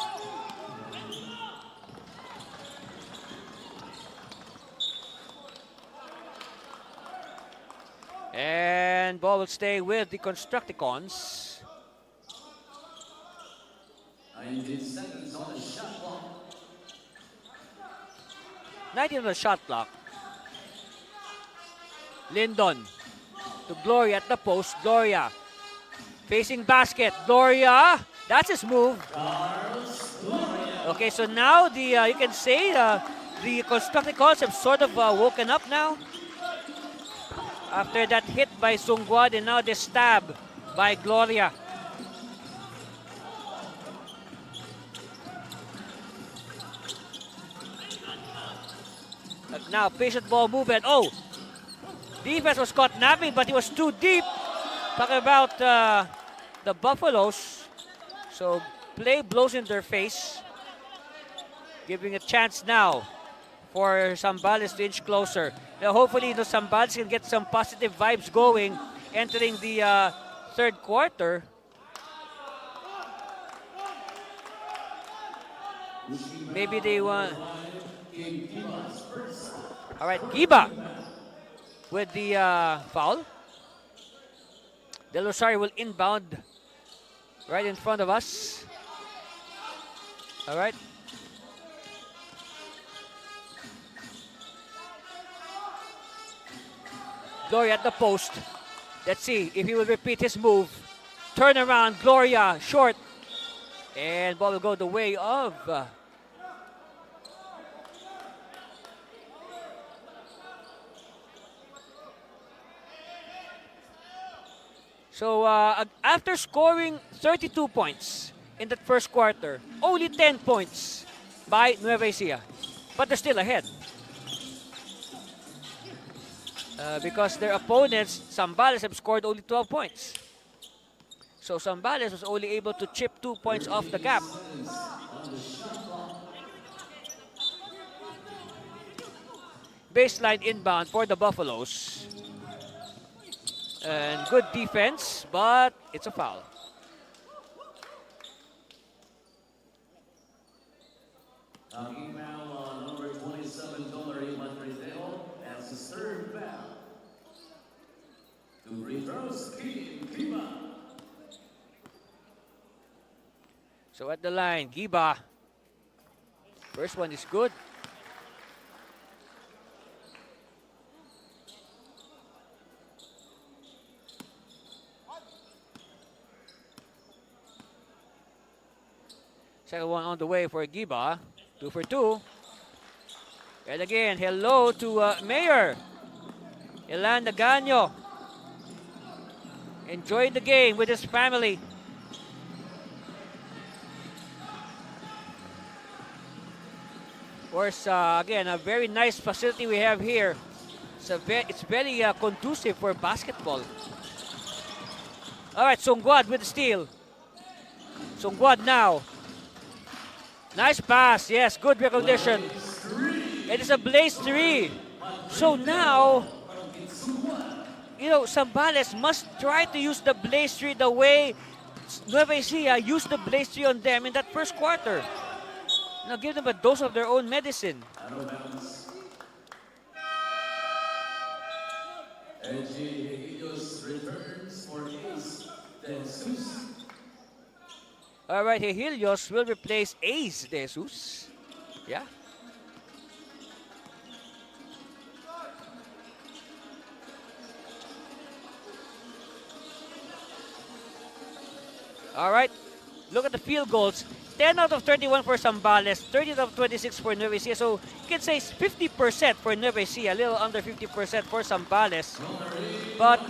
And ball will stay with the Constructicons. 19 seconds on the shot clock. 19 on the shot clock. Lindon to Gloria at the post. Gloria facing basket. Gloria, that's his move. Okay, so now the you can say the Constructicons have sort of woken up now. After that hit by Sungguad and now the stab by Gloria. But now patient ball movement. Oh! Defense was caught napping, but he was too deep. Talking about the Buffaloes. So play blows in their face. Giving a chance now for Zambales to inch closer. Now hopefully the Zambales can get some positive vibes going entering the third quarter. Maybe they want... All right, Giba with the foul. Del Rosario will inbound right in front of us. All right. Gloria at the post. Let's see if he will repeat his move. Turn around, Gloria, short. And ball will go the way of... So after scoring 32 points in that first quarter, only 10 points by Nueva Ecija. But they're still ahead. Because their opponents, Zambales, have scored only 12 points. So Zambales was only able to chip 2 points off the gap. Baseline inbound for the Buffaloes. And good defense, but it's a foul. Talking foul on number 27, as the third foul. To reverse Giba. So at the line, Giba. First one is good. Second one on the way for Giba. 2 for 2. And again, hello to Mayor Ilan Nagano. Enjoying the game with his family. Of course, again, a very nice facility we have here. It's very conducive for basketball. All right, Sungguad with the steal. Sungguad now. Nice pass, yes, good recognition. It is a blaze 3. So now, you know, Zambales must try to use the blaze 3 the way Nueva Ecija used the blaze 3 on them in that first quarter. Now give them a dose of their own medicine. All right, Helios will replace Ace De Jesus. Yeah. All right, look at the field goals. 10 out of 31 for Zambales, 30 out of 26 for Nueva Ecija. So you can say 50% for Nueva Ecija, a little under 50% for Zambales. But,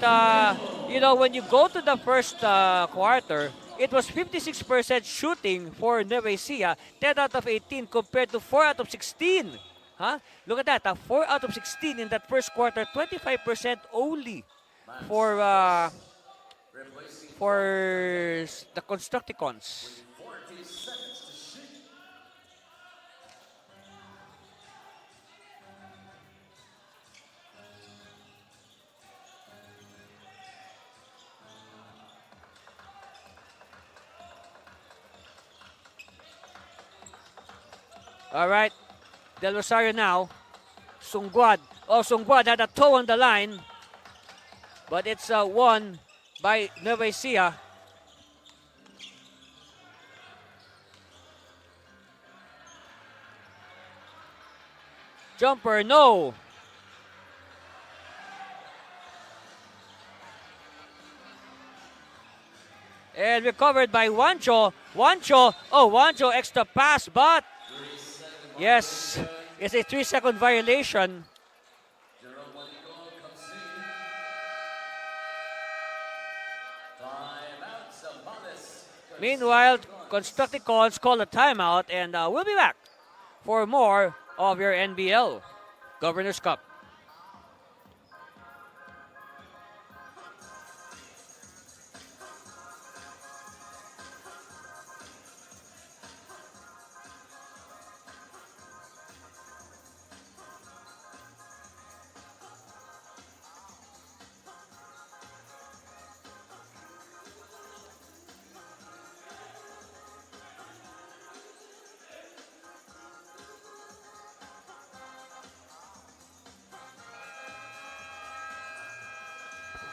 you know, when you go to the first quarter, it was 56% shooting for Nueva Ecija, 10 out of 18 compared to 4 out of 16. Huh? Look at that, 4 out of 16 in that first quarter, 25% only for the Constructicons. All right, Del Rosario now. Sungguad. Oh, Sungguad had a toe on the line. But it's won by Nueva Ecija. Jumper, no. And recovered by Juancho. Juancho extra pass, but yes, it's a 3-second violation. Meanwhile, Constructicons call a timeout, and we'll be back for more of your NBL Governors Cup.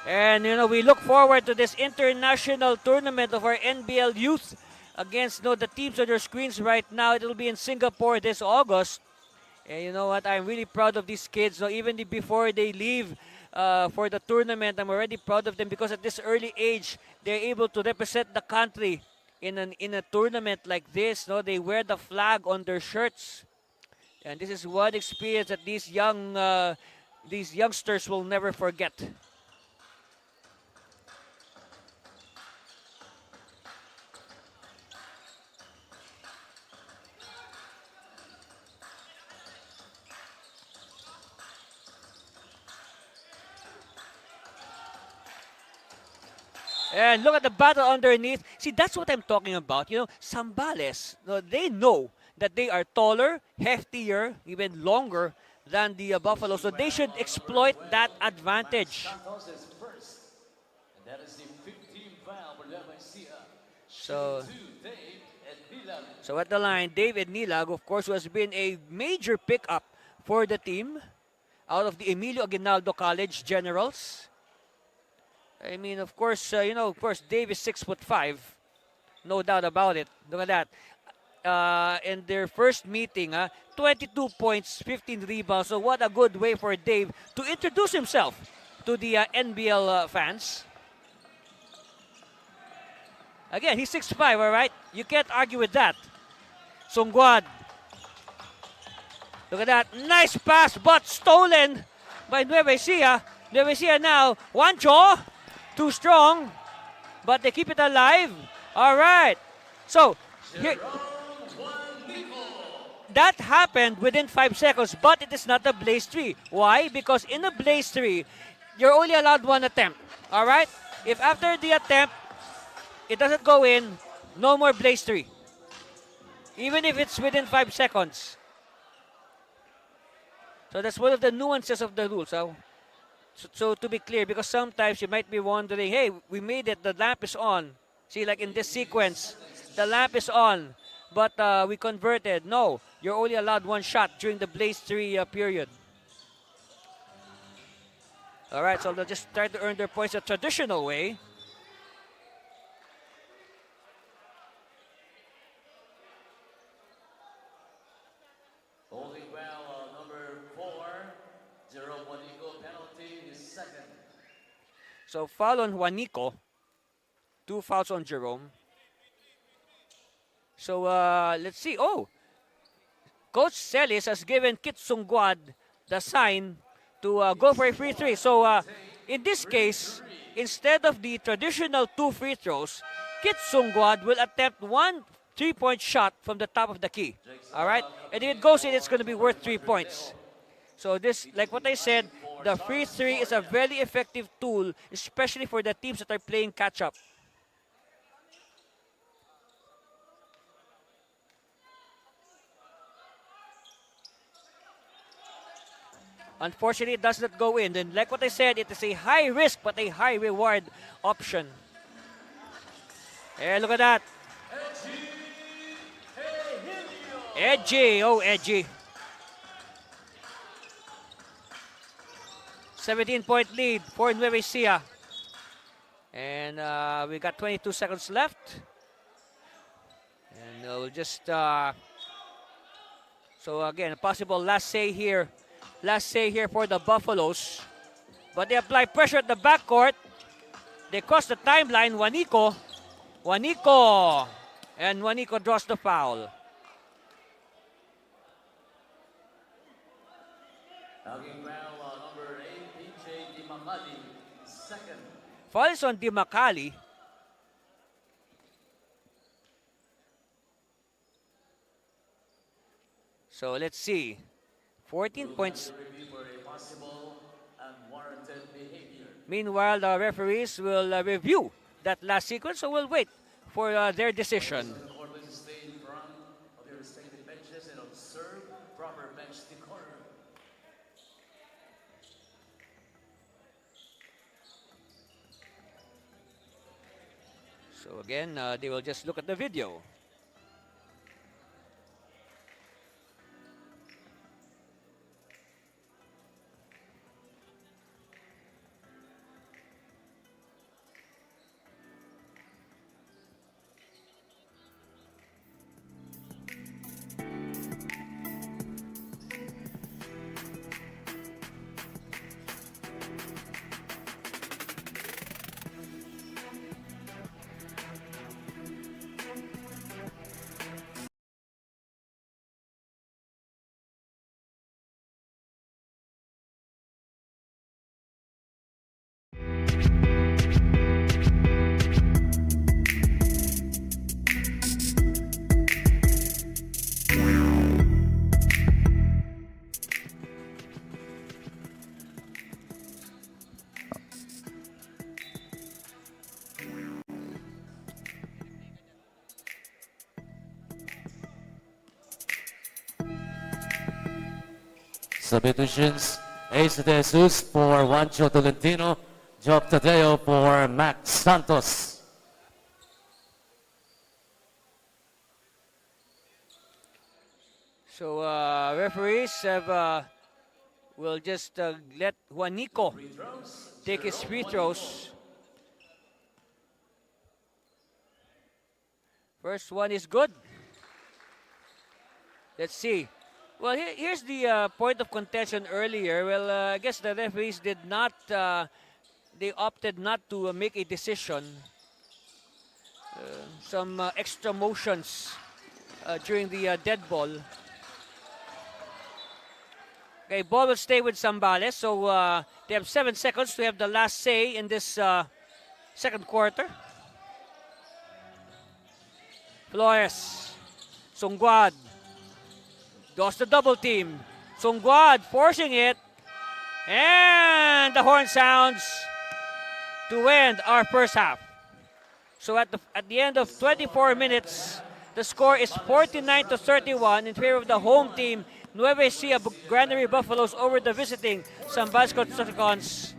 And we look forward to this international tournament of our NBL youth against the teams on your screens right now. It will be in Singapore this August. And you know what? I'm really proud of these kids. So even before they leave for the tournament, I'm already proud of them because at this early age, they're able to represent the country in a tournament like this. They wear the flag on their shirts. And this is one experience that these youngsters will never forget. And look at the battle underneath. See, that's what I'm talking about. Zambales, they know that they are taller, heftier, even longer than the Buffalo. So they should exploit that advantage. So at the line, David Nilag, of course, who has been a major pickup for the team out of the Emilio Aguinaldo College Generals. I mean, of course, Dave is 6'5", no doubt about it. Look at that. In their first meeting, 22 points, 15 rebounds. So what a good way for Dave to introduce himself to the NBL fans. Again, he's 6'5", all right? You can't argue with that. Sungguad. Look at that. Nice pass, but stolen by Nueva Ecija. Nueva Ecija now. Juancho. Too strong, but they keep it alive. All right. So, here, that happened within 5 seconds, but it is not a Blaze 3. Why? Because in a Blaze 3, you're only allowed one attempt. All right? If after the attempt, it doesn't go in, no more Blaze 3. Even if it's within 5 seconds. So that's one of the nuances of the rules. So to be clear, because sometimes you might be wondering, hey, we made it, the lamp is on. See, like in this sequence, the lamp is on, but we converted. No, you're only allowed one shot during the Blaze 3 period. All right, so they'll just try to earn their points the traditional way. So foul on Juanico, 2 fouls on Jerome. So let's see. Oh, Coach Celis has given Kit Sungguad the sign to go for a free 3. So in this case, instead of the traditional 2 free throws, Kit Sungguad will attempt 1 3-point shot from the top of the key. All right, and if it goes in, it's going to be worth 3 points. So this, like what I said, the free 3 is a very effective tool, especially for the teams that are playing catch-up. Unfortunately, it does not go in. And like what I said, it is a high risk but a high reward option. Hey, look at that. Edgy. Oh, edgy. 17-point lead for Nueva Ecija. And we got 22 seconds left. And we'll just... so again, a possible last say here. Last say here for the Buffaloes. But they apply pressure at the backcourt. They cross the timeline. Juanico. And Juanico draws the foul. Number 8, PJ Di Macali, second. Foul is on Di Macali. So let's see. 14 points. Meanwhile, the referees will review that last sequence, so we'll wait for their decision. Stay in front of your respective benches and observe proper bench decorum. So again, they will just look at the video. Substitutions, Ace de Jesus for Juancho Tolentino, Job Tadeo for Max Santos. So referees have will just let Juanico take his free throws. First one is good. Let's see. Well, here's the point of contention earlier. Well, I guess the referees did not, they opted not to make a decision. Some extra motions during the dead ball. Okay, ball will stay with Zambales. So they have 7 seconds to have the last say in this second quarter. Flores, Songguad, does the double team. Songguad forcing it. And the horn sounds to end our first half. So at the end of 24 minutes, the score is 49-31 in favor of the home team, Nueva Ecija Granary Buffaloes over the visiting Zambales Constructicons.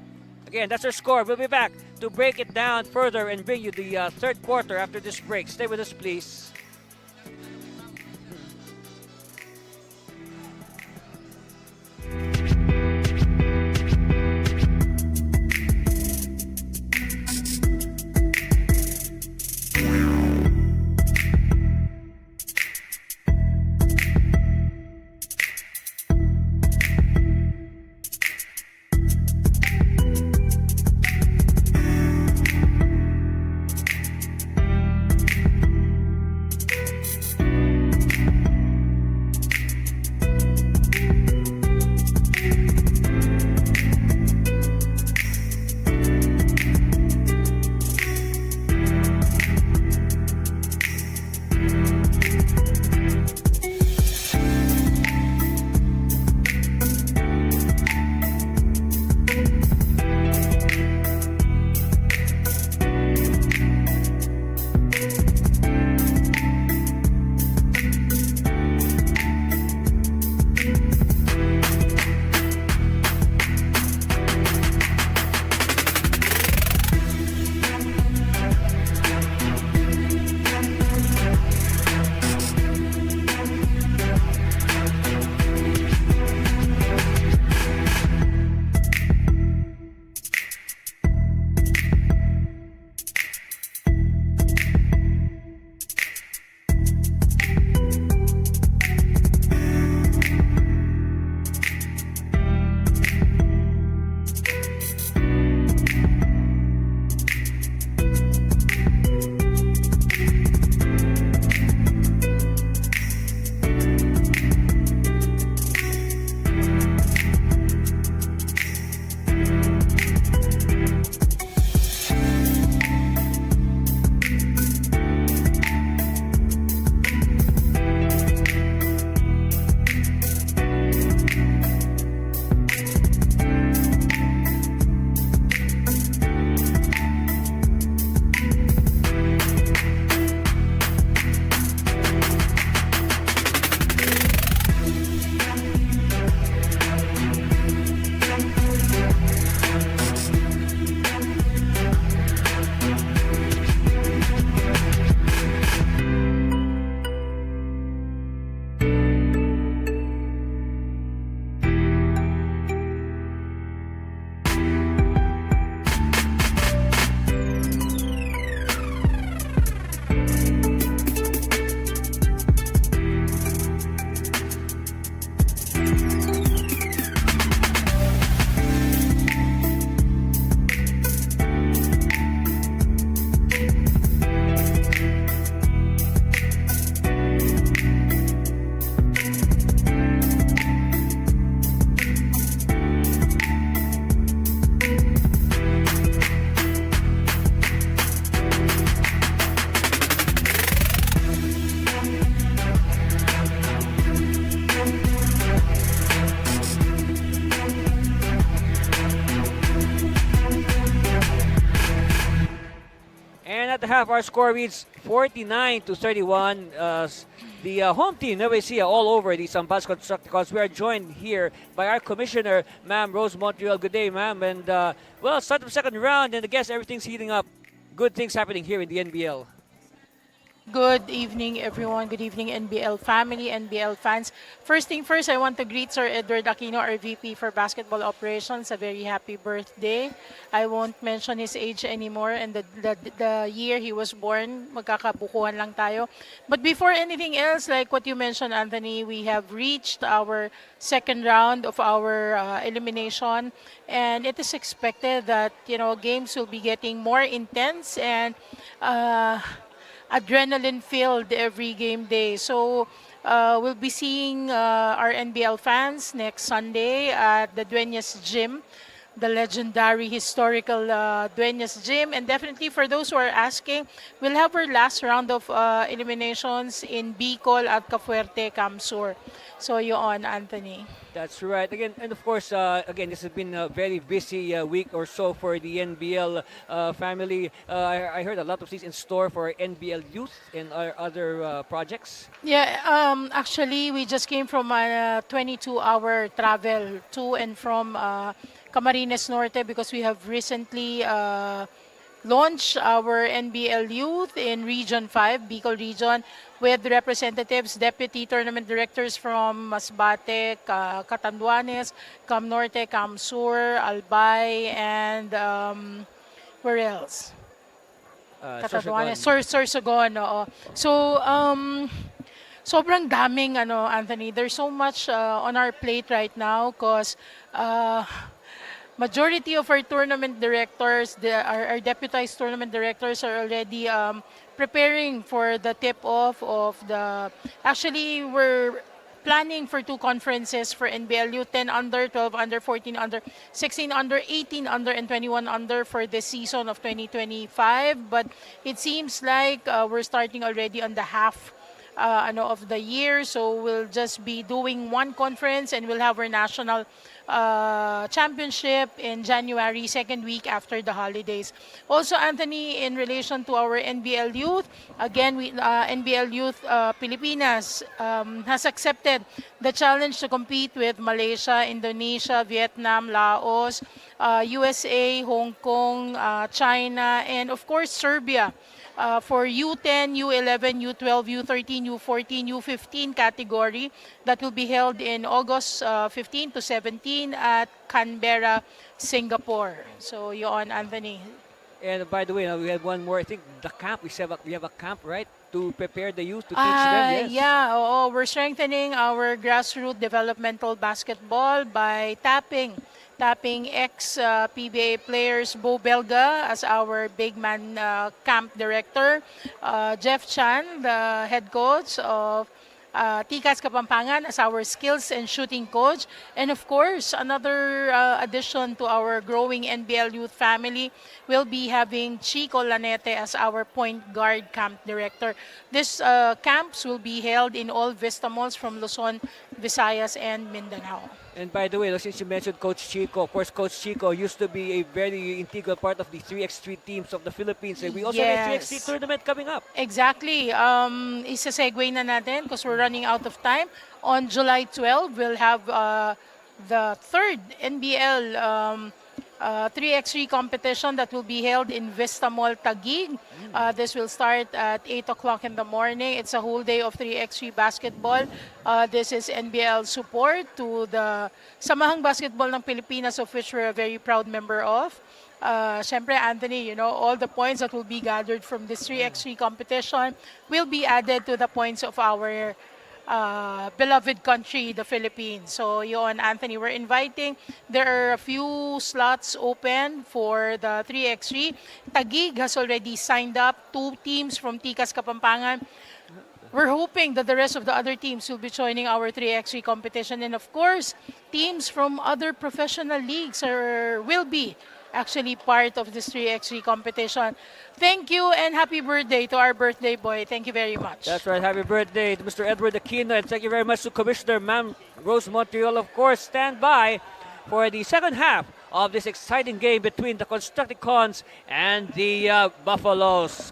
Again, that's our score. We'll be back to break it down further and bring you the third quarter after this break. Stay with us, please. half, our score reads 49-31. The home team, Nueva Ecija, all over the Zambales Constructicons. We are joined here by our commissioner, Ma'am Rose Montreal. Good day, ma'am. And, well, start of the second round, and I guess everything's heating up. Good things happening here in the NBL. Good evening, everyone. Good evening, NBL family, NBL fans. First thing first, I want to greet Sir Edward Aquino, our VP for Basketball Operations. A very happy birthday. I won't mention his age anymore and the year he was born. Magkakabukuhan lang tayo. But before anything else, like what you mentioned, Anthony, we have reached our second round of our elimination. And it is expected that, games will be getting more intense and adrenaline-filled every game day. So we'll be seeing our NBL fans next Sunday at the Dueñas Gym, the legendary historical Dueñas Gym. And definitely for those who are asking, we'll have our last round of eliminations in Bicol at Cafuerte, Camsur. So yun, Anthony. That's right. Again, and of course, this has been a very busy week or so for the NBL family. I heard a lot of things in store for NBL youth and our other projects. Yeah, actually, we just came from a 22-hour travel to and from Camarines Norte because we have recently launched our NBL Youth in Region 5, Bicol Region, with representatives, deputy tournament directors from Masbate, Catanduanes, Cam Norte, Cam Sur, Albay, and where else? Catanduanes, Sorsogon. Oo. So, sobrang daming, Anthony. There's so much on our plate right now because majority of our tournament directors, our deputized tournament directors are already preparing for the tip-off of the... Actually, we're planning for 2 conferences for NBL Youth, 10 under, 12 under, 14 under, 16 under, 18 under, and 21 under for the season of 2025. But it seems like we're starting already on the half of the year. So we'll just be doing 1 conference and we'll have our national championship in January, second week after the holidays. Also, Anthony, in relation to our NBL Youth, again, NBL Youth Pilipinas has accepted the challenge to compete with Malaysia, Indonesia, Vietnam, Laos, USA, Hong Kong, China, and of course, Serbia. For U10, U11, U12, U13, U14, U15 category that will be held in August 15 to 17 at Canberra, Singapore. So yun, Anthony. And by the way, we have one more. I think the camp, we have a camp, right? To prepare the youth to teach them, yes? Yeah, we're strengthening our grassroots developmental basketball by tapping ex-PBA players Bo Belga as our big man camp director, Jeff Chan, the head coach of Tikas Kapampangan as our skills and shooting coach. And of course, another addition to our growing NBL youth family will be having Chico Lanete as our point guard camp director. These camps will be held in all Vista malls from Luzon, Visayas, and Mindanao. And by the way, since you mentioned Coach Chico, of course, Coach Chico used to be a very integral part of the 3x3 teams of the Philippines. And we also have a 3x3 tournament coming up. Exactly. Isa-segue na natin because we're running out of time. On July 12, we'll have the third NBL 3x3 competition that will be held in Vista Mall, Taguig. This will start at 8 o'clock in the morning. It's a whole day of 3x3 basketball. This is NBL support to the Samahang Basketball ng Pilipinas, of which we're a very proud member of. Syempre, Anthony, all the points that will be gathered from this 3x3 competition will be added to the points of our beloved country, the Philippines. So yun, Anthony, we're inviting. There are a few slots open for the 3x3. Taguig has already signed up 2 teams from Tikas Kapampangan. We're hoping that the rest of the other teams will be joining our 3x3 competition. And of course, teams from other professional leagues will be actually part of this 3x3 competition. Thank you and happy birthday to our birthday boy. Thank you very much. That's right. Happy birthday to Mr. Edward Aquino. And thank you very much to Commissioner Ma'am Rose Montreal. Of course, stand by for the second half of this exciting game between the Constructicons and the Buffaloes.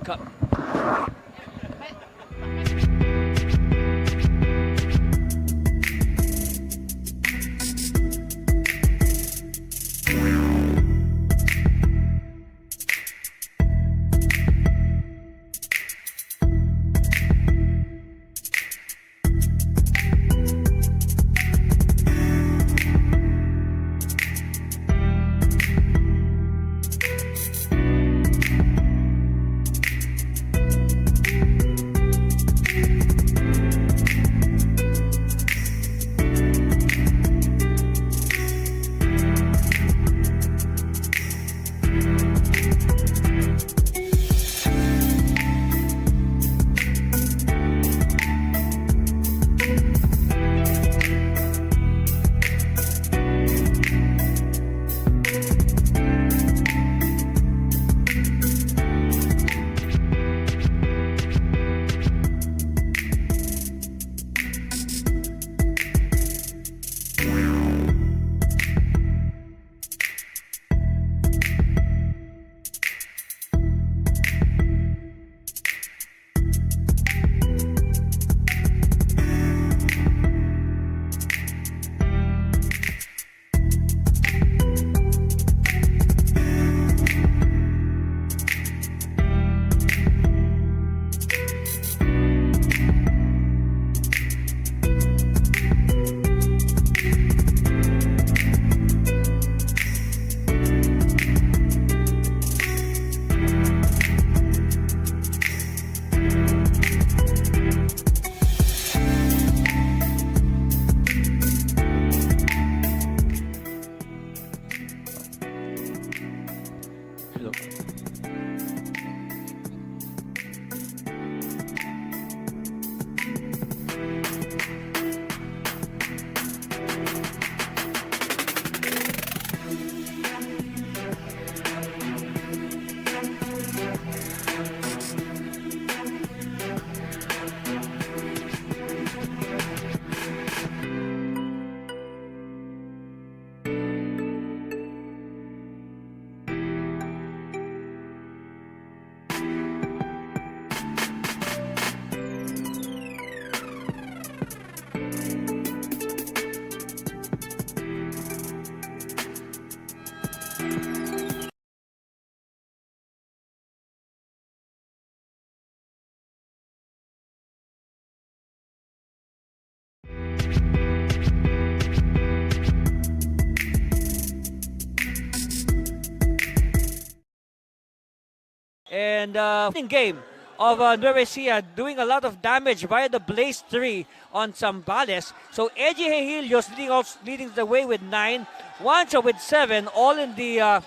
And game of Nueva Ecija doing a lot of damage via the Blaze 3 on Zambales. So Eddie Hehilios leading the way with 9, Juancho with 7, all in the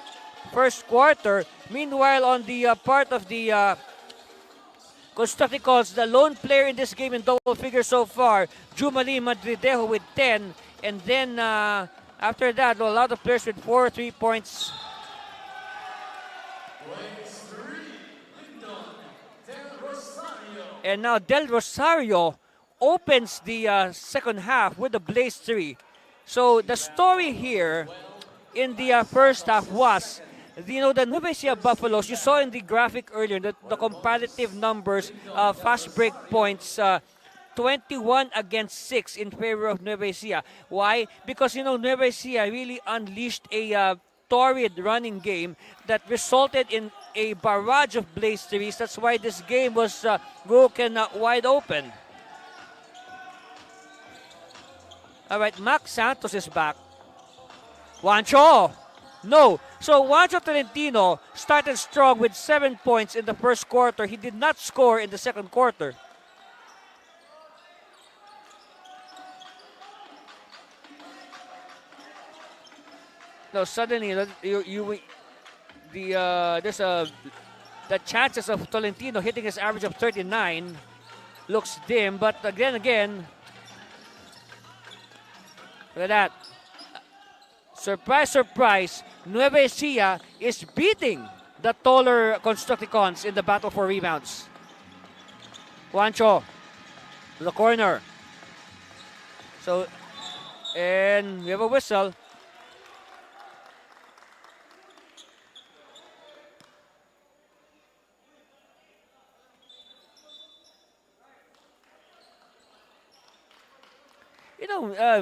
first quarter. Meanwhile, on the part of the Constructicons, the lone player in this game in double figures so far, Jumali Madridejo with 10. And then after that, a lot of players with 4 3-points. And now Del Rosario opens the second half with the Blaze 3. So the story here in the first half was, the Nueva Ecija Buffaloes, you saw in the graphic earlier, the comparative numbers, fast break points, 21 against 6 in favor of Nueva Ecija. Why? Because, Nueva Ecija really unleashed a torrid running game that resulted in a barrage of Blaze 3s. That's why this game was broken wide open. All right, Max Santos is back. Juancho! No. So Juancho Tolentino started strong with 7 points in the first quarter. He did not score in the second quarter. No, suddenly the chances of Tolentino hitting his average of 39 looks dim. But again, look at that. Surprise, surprise, Nueva Ecija is beating the taller Constructicons in the battle for rebounds. Juancho to the corner. So, and we have a whistle.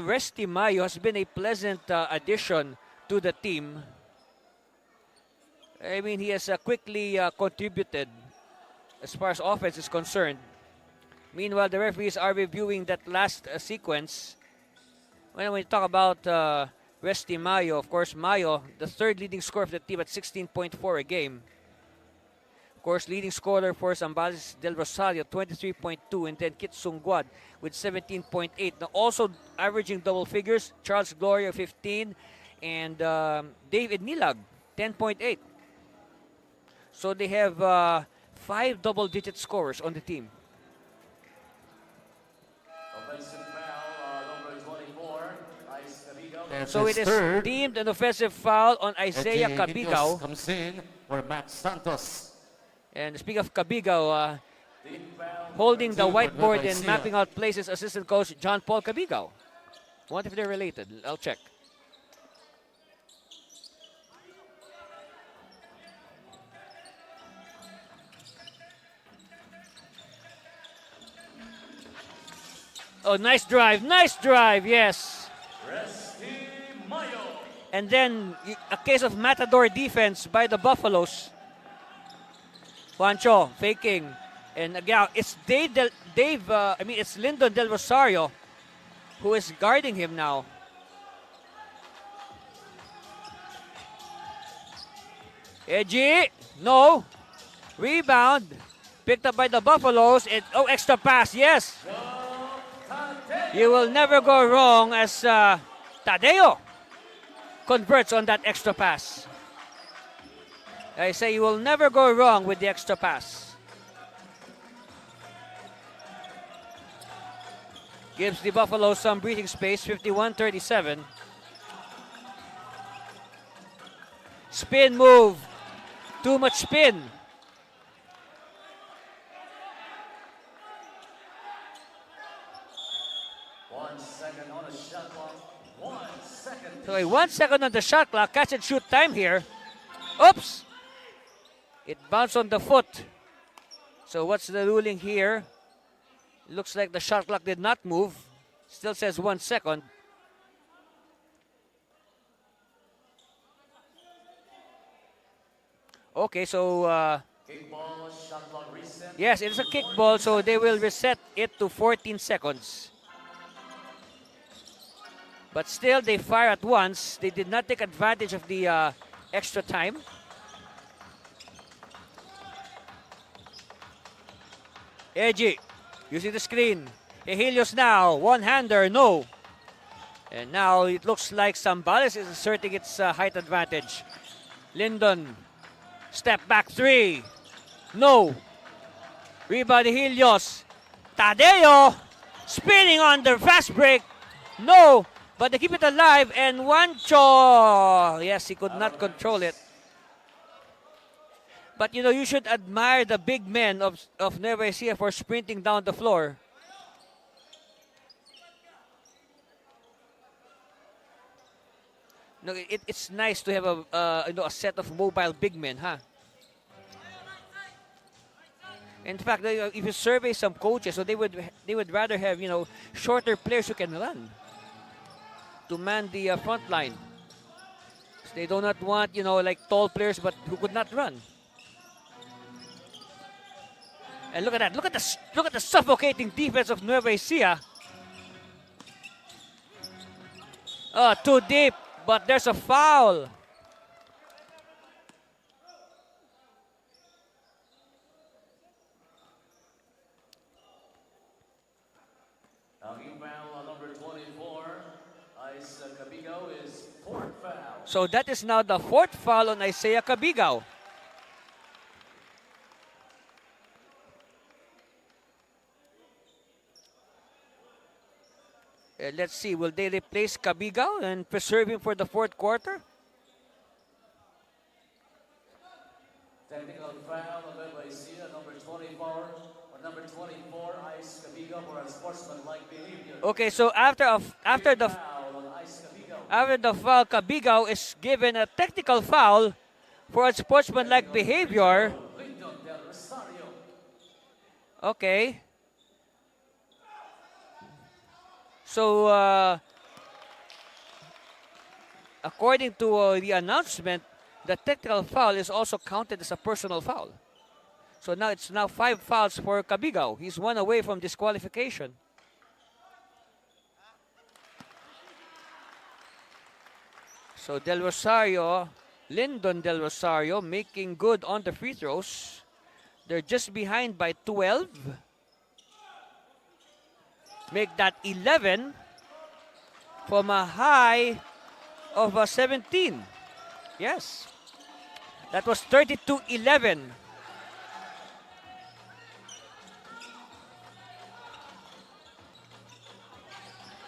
Resty Mayo has been a pleasant addition to the team. I mean, he has quickly contributed as far as offense is concerned. Meanwhile, the referees are reviewing that last sequence. When we talk about Resty Mayo, of course, Mayo, the third leading scorer of the team at 16.4 a game. Of course, leading scorer for Zambales Del Rosario, 23.2, and then Kit Sungguad with 17.8. Now also averaging double figures, Charles Gloria, 15, and David Nilag, 10.8. So they have 5 double-digit scorers on the team. So it is deemed an offensive foul on Isaiah Cabigao. Comes in for Max Santos. And speaking of Cabigao, holding the whiteboard and mapping out places, assistant coach John Paul Cabigao. What if they're related? I'll check. Oh, nice drive, yes. And then a case of matador defense by the Buffaloes. Juancho faking, and again it's it's Lyndon Del Rosario who is guarding him now. Edgy, no, rebound, picked up by the Buffaloes, and extra pass, yes. You will never go wrong as Tadeo converts on that extra pass. I say you will never go wrong with the extra pass. Gives the Buffalo some breathing space, 51-37. Spin move. Too much spin. So 1 second on the shot clock. Catch and shoot time here. Oops! It bounced on the foot. So what's the ruling here? Looks like the shot clock did not move. Still says 1 second. Okay, so Kickball, shot clock reset. yes, it's a kickball, so they will reset it to 14 seconds. But still, they fire at once. They did not take advantage of the extra time. Edgy, using the screen. Ehelios now, one-hander, no. And now it looks like Zambales is asserting its height advantage. Lyndon, step back three, no. Rebound Ehelios. Tadeo, spinning on the fast break, no. But they keep it alive, and Juancho, yes, he could not control it. But you should admire the big men of Nueva Ecija for sprinting down the floor. No, it's nice to have a set of mobile big men, huh? In fact, if you survey some coaches, so they would rather have shorter players who can run to man the front line. So they do not want like tall players but who could not run. And look at that! Look at the suffocating defense of Nueva Ecija. Oh, too deep, but there's a foul. Number 24, Isaiah Cabigao is fourth foul. So that is now the fourth foul on Isaiah Cabigao. Let's see, will they replace Cabigao and preserve him for the fourth quarter? Technical foul of Nueva Ecija, number 24, Isaiah Cabigao for unsportsmanlike behavior. Okay, so after the foul, Cabigao is given a technical foul for unsportsmanlike behavior. Okay. So, according to the announcement, the technical foul is also counted as a personal foul. So now it's 5 fouls for Cabigao. He's 1 away from disqualification. So Lyndon Del Rosario making good on the free throws. They're just behind by 12. Make that 11 from a high of 17. Yes. That was 32-11.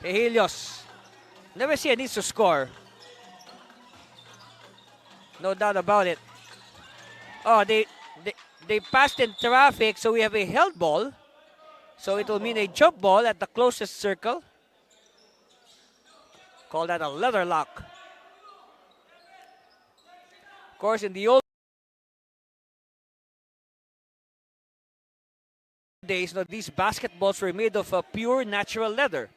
Helios. Nueva Ecija needs to score. No doubt about it. Oh, they passed in traffic, so we have a held ball. So it will mean a jump ball at the closest circle. Call that a leather lock. Of course, in the old days, these basketballs were made of pure natural leather.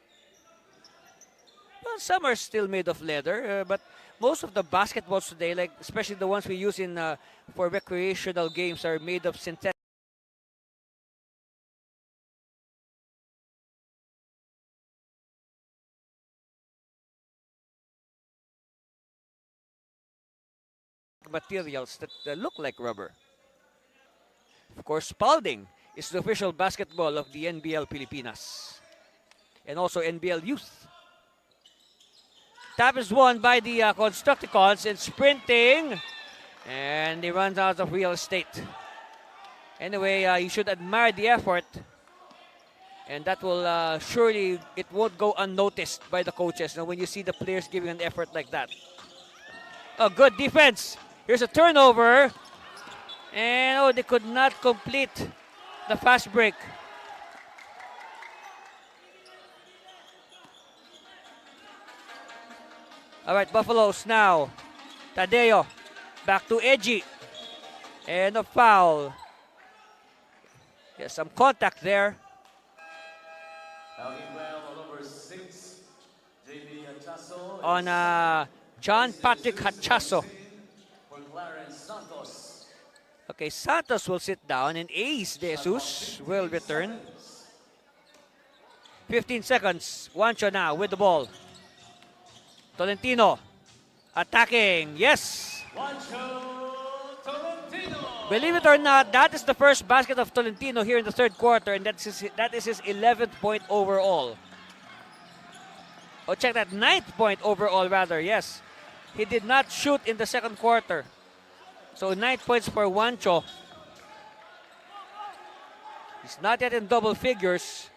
Well, some are still made of leather, but most of the basketballs today, like especially the ones we use in for recreational games, are made of synthetic materials that look like rubber. Of course, Spalding is the official basketball of the NBL Pilipinas and also NBL Youth. Tap is won by the Constructicons in sprinting, and he runs out of real estate. Anyway, you should admire the effort, and that will surely, it won't go unnoticed by the coaches when you see the players giving an effort like that. Oh, good defense. Here's a turnover, and they could not complete the fast break. All right, Buffaloes now. Tadeo back to Edgy. And a foul. Yes, some contact there. On John Patrick Hachaso. Okay, Santos will sit down and Ace De Jesus will return. 15 seconds. Juancho now with the ball. Tolentino attacking. Yes. Believe it or not, that is the first basket of Tolentino here in the third quarter, and that is his 11th point overall. Oh, check that, 9th point overall rather, yes. He did not shoot in the second quarter. So 9 points for Juancho. He's not yet in double figures,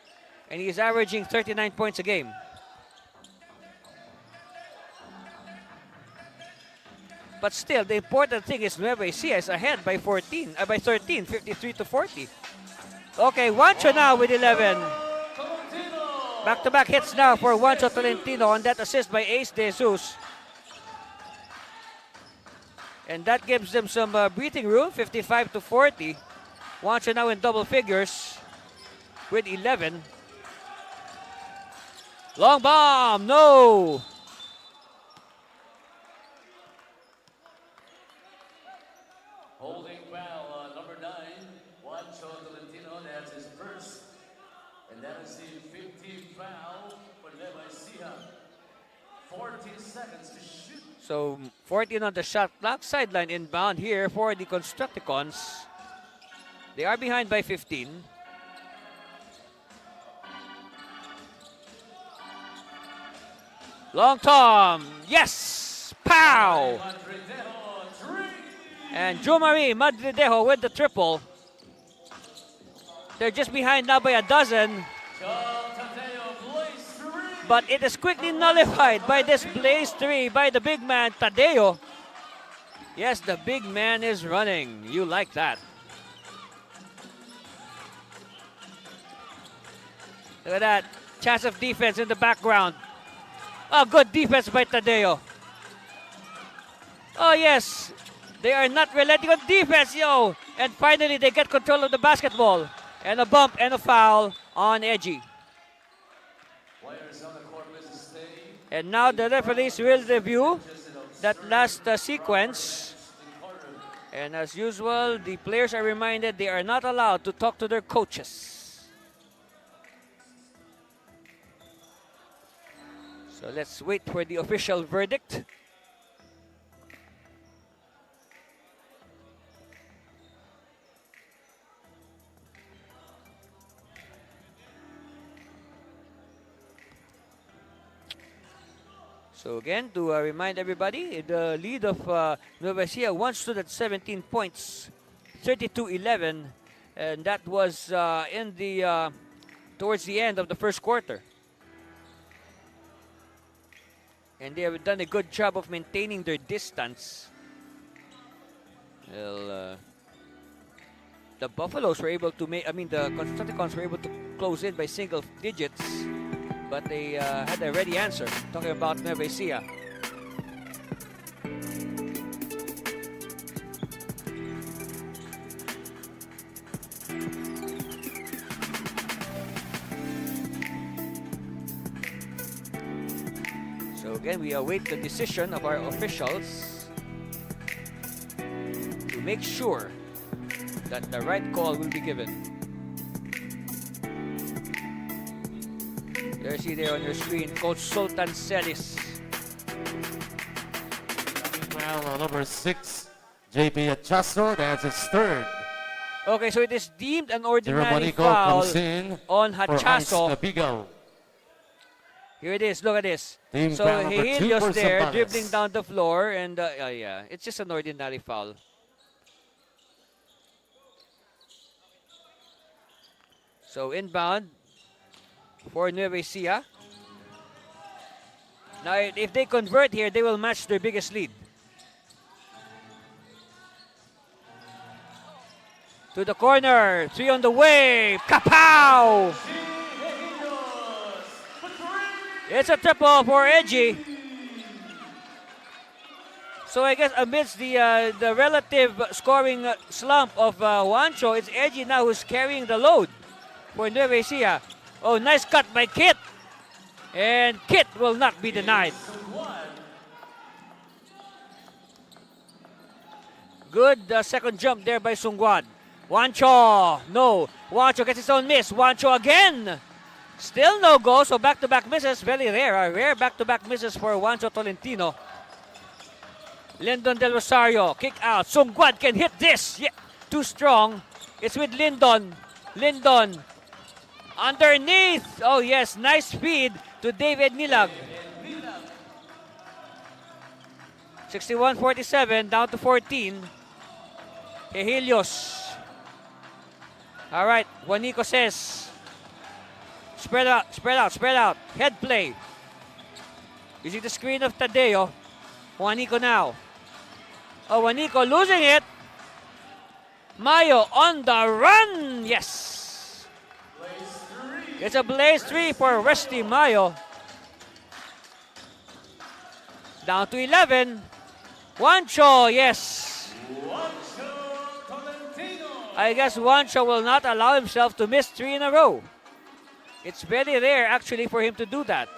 and he's averaging 39 points a game. But still, the important thing is Nueva Ecija is ahead by 13, 53-40. Okay, Juancho now with 11. Back-to-back hits now for Juancho Tolentino on that assist by Ace De Jesus. And that gives them some breathing room, 55-40. Juancho now in double figures with 11. Long bomb, no! Holding foul, number 9, Juancho Tolentino, that's his first. And that is the 15th foul for Nueva Ecija. 14 seconds to shoot. So 14 on the shot clock, sideline inbound here for the Constructicons. They are behind by 15. Long Tom, yes! Pow! And Jomari Madridejo with the triple. They're just behind now by a dozen. But it is quickly nullified by this blaze three by the big man, Tadeo. Yes, the big man is running. You like that. Look at that. Chance of defense in the background. Oh, good defense by Tadeo. Oh, yes. They are not relenting on defense, yo. And finally, they get control of the basketball. And a bump and a foul on Edgy. Players on the And now the referees will review that last sequence. And as usual, the players are reminded they are not allowed to talk to their coaches. So let's wait for the official verdict. So again, to remind everybody, the lead of Nueva Ecija once stood at 17 points, 32-11, and that was towards the end of the first quarter. And they have done a good job of maintaining their distance. Well, the Buffaloes were able to make, the Constructicons were able to close in by single digits. But they had a ready answer, talking about Nueva Ecija. So again, we await the decision of our officials to make sure that the right call will be given. There you see there on your screen, Coach Sultan Celis. Well, number 6, JP Achaso, that's his third. Okay, so it is deemed an ordinary Monico foul comes in on for Ice Hachaso. Nabigaw. Here it is, look at this. Team So foul number 2 Helios for there, Zambales. dribbling down the floor, and yeah, it's just an ordinary foul. So inbound for Nueva Ecija. Now, if they convert here, they will match their biggest lead. To the corner, 3 on the way, kapow! It's a triple for Edgy. So I guess amidst the relative scoring slump of Juancho, it's Edgy now who's carrying the load for Nueva Ecija. Oh, nice cut by Kit. And Kit will not be denied. Good second jump there by Sungguan. Juancho, no. Juancho gets his own miss. Juancho again. Still no go, so back-to-back misses. Very rare. Rare back-to-back misses for Juancho Tolentino. Lyndon Del Rosario, kick out. Sungguan can hit this. Yeah, too strong. It's with Lyndon. Lyndon. Underneath. Oh yes, nice feed to David Nilag. 61-47, down to 14. Helios. All right, Juanico says, spread out, spread out, spread out. Head play. You see the screen of Tadeo. Juanico now. Oh, Juanico losing it. Mayo on the run. Yes. It's a blaze 3 for Rusty Mayo. Down to 11. Juancho, yes. I guess Juancho will not allow himself to miss 3 in a row. It's very rare actually for him to do that.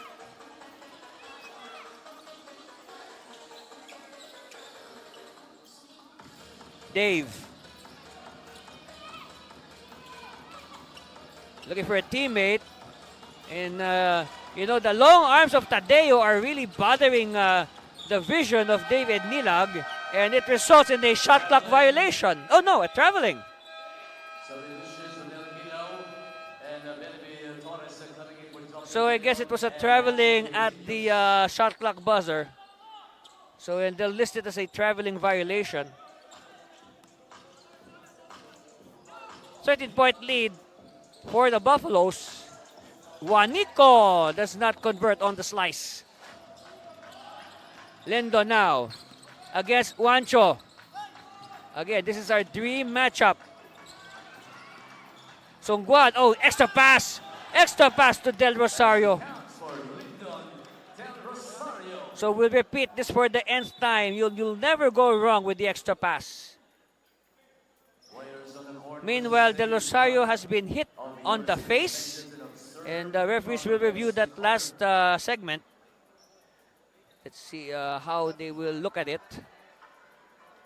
Dave. Looking for a teammate. And, the long arms of Tadeo are really bothering the vision of David Nilag. And it results in a shot clock violation. Oh no, a traveling. So I guess it was a traveling at the shot clock buzzer. So and they'll list it as a traveling violation. 13-point lead for the Buffaloes. Juanico does not convert on the slice. Lindo now against Juancho. Again, this is our dream matchup. Sungguan, oh, extra pass. Extra pass to Del Rosario. So we'll repeat this for the nth time. You'll never go wrong with the extra pass. Meanwhile, Del Rosario has been hit on the face. And the referees will review that last segment. Let's see how they will look at it.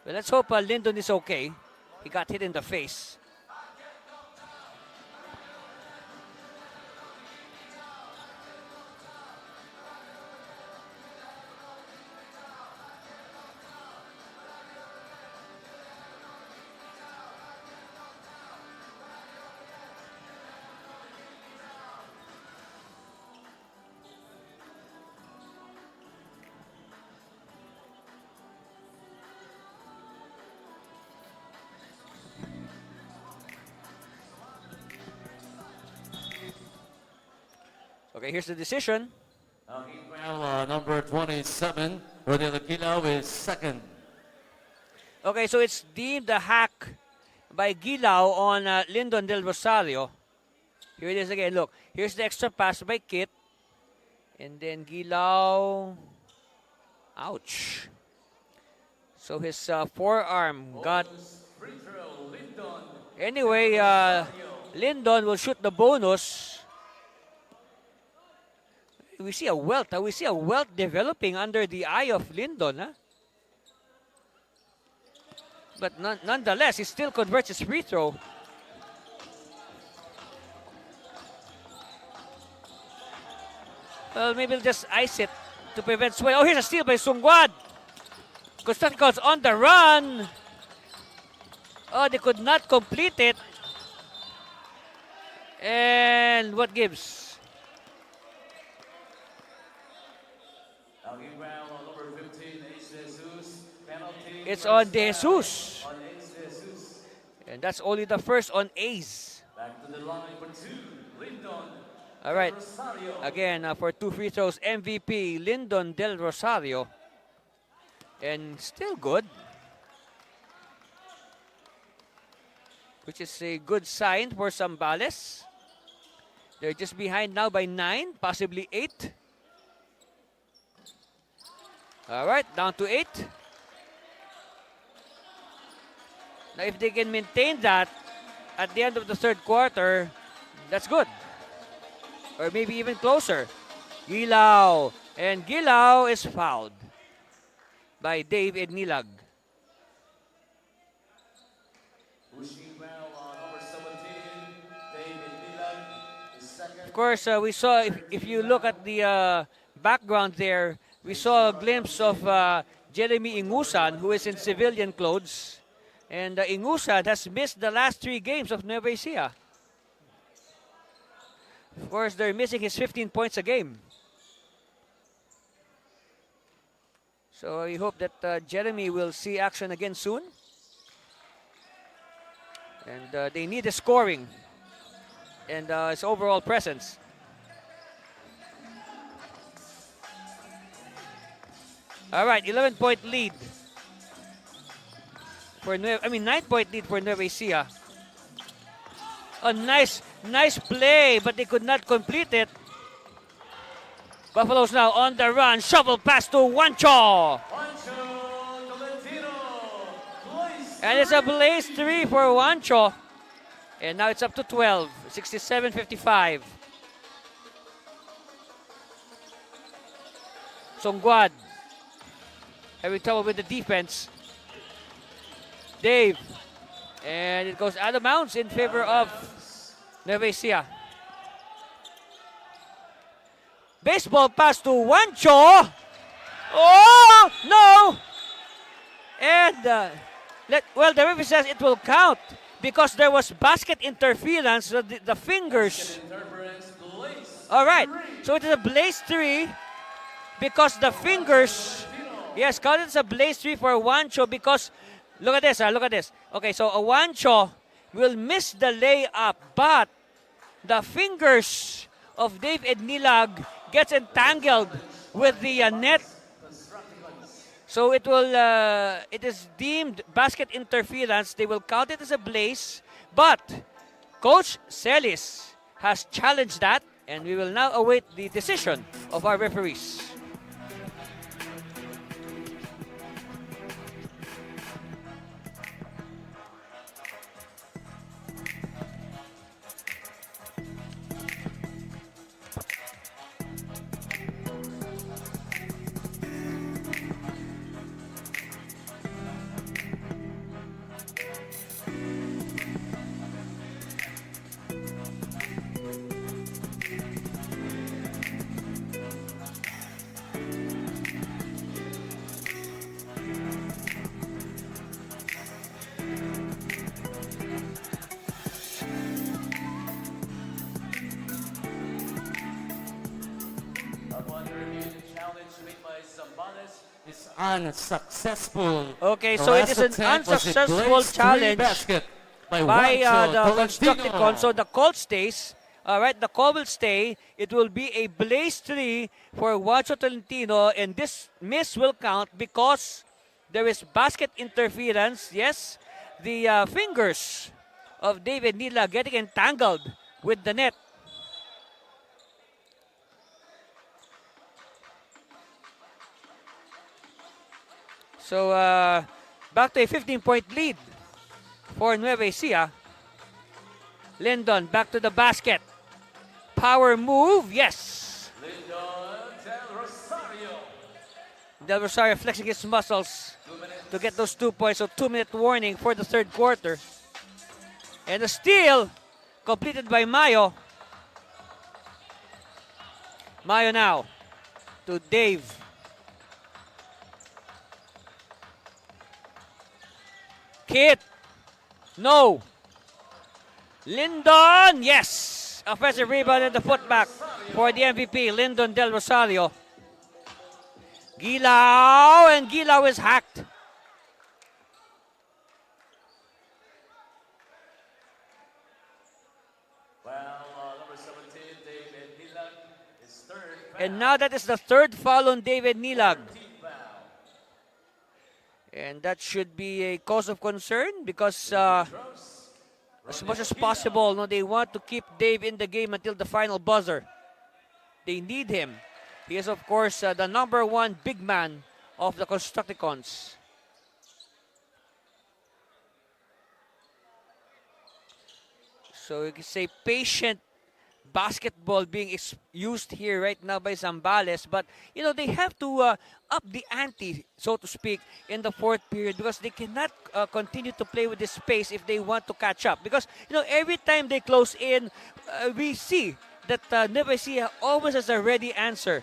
Well, let's hope Lyndon is okay. He got hit in the face. Okay, here's the decision. Well, number 27, Rodel Gilao is second. Okay, so it's deemed a hack by Gilao on Lyndon Del Rosario. Here it is again. Look, here's the extra pass by Kit. And then Gilao. Ouch. So his forearm got... Anyway, Lyndon will shoot the bonus. We see a welt. We see a welt developing under the eye of Lyndon. Huh? But nonetheless, he still converts his free throw. Well, maybe he'll just ice it to prevent sway. Oh, here's a steal by Sungwad. Constructicons on the run. Oh, they could not complete it. And what gives? It's on De Jesus. And that's only the first on A's. Back to the line for two, Lyndon. All right. Again, for two free throws, MVP Lyndon Del Rosario. And still good. Which is a good sign for Zambales. They're just behind now by 9, possibly 8. All right, down to 8. Now, if they can maintain that at the end of the third quarter, that's good. Or maybe even closer. Gilao. And Gilao is fouled by Dave Ednilag. Of course, we saw, if you look at the background there, we saw a glimpse of Jeremy Ingusan, who is in civilian clothes. And Ingusan has missed the last 3 games of Nueva Ecija. Of course, they're missing his 15 points a game. So we hope that Jeremy will see action again soon. And they need the scoring and his overall presence. All right, 11-point lead. 9-point lead for Nueva Ecija. A nice play, but they could not complete it. Buffaloes now on the run. Shovel pass to Juancho. And it's a blaze 3 for Juancho. And now it's up to 12. 67-55. Songguad having trouble with the defense. Dave. And it goes out of bounds in favor of Nueva Ecija. Baseball pass to Juancho. Oh, no! And, the referee says it will count because there was basket interference. So the fingers. All right. So it is a blaze 3 because the fingers. Yes, counted as a blaze 3 for Juancho because, look at this, look at this. Okay, so Juancho will miss the layup, but the fingers of Dave Ednilag gets entangled with the net. So it is deemed basket interference. They will count it as a blaze, but Coach Celis has challenged that, and we will now await the decision of our referees. by Zambales is unsuccessful. Okay, The so it last is an attempt was a unsuccessful Blaze 3 challenge basket by by Juancho the Tolentino. Constructicons. So the call stays. All right, the call will stay. It will be a blaze 3 for Juancho Tolentino, and this miss will count because there is basket interference. Yes, the fingers of David Nila getting entangled with the net. So back to a 15-point lead for Nueva Ecija. Lindon back to the basket. Power move, yes. Lindon Del Rosario. Del Rosario flexing his muscles to get those 2 points. So 2-minute warning for the third quarter. And a steal completed by Mayo. Mayo now to Dave. Kit. No. Lindon, yes. Offensive rebound and the putback for the MVP, Lindon Del Rosario. Gilao, and Gilao is hacked. Number 17, David Nilag, is third. And now that is the third foul on David Nilag. And that should be a cause of concern because as much as possible, no, they want to keep Dave in the game until the final buzzer. They need him. He is, of course, the number one big man of the Constructicons. So you can say patient basketball being used here right now by Zambales, but you know they have to up the ante, so to speak, in the fourth period because they cannot continue to play with this pace if they want to catch up. Because you know every time they close in, we see that Nueva Ecija always has a ready answer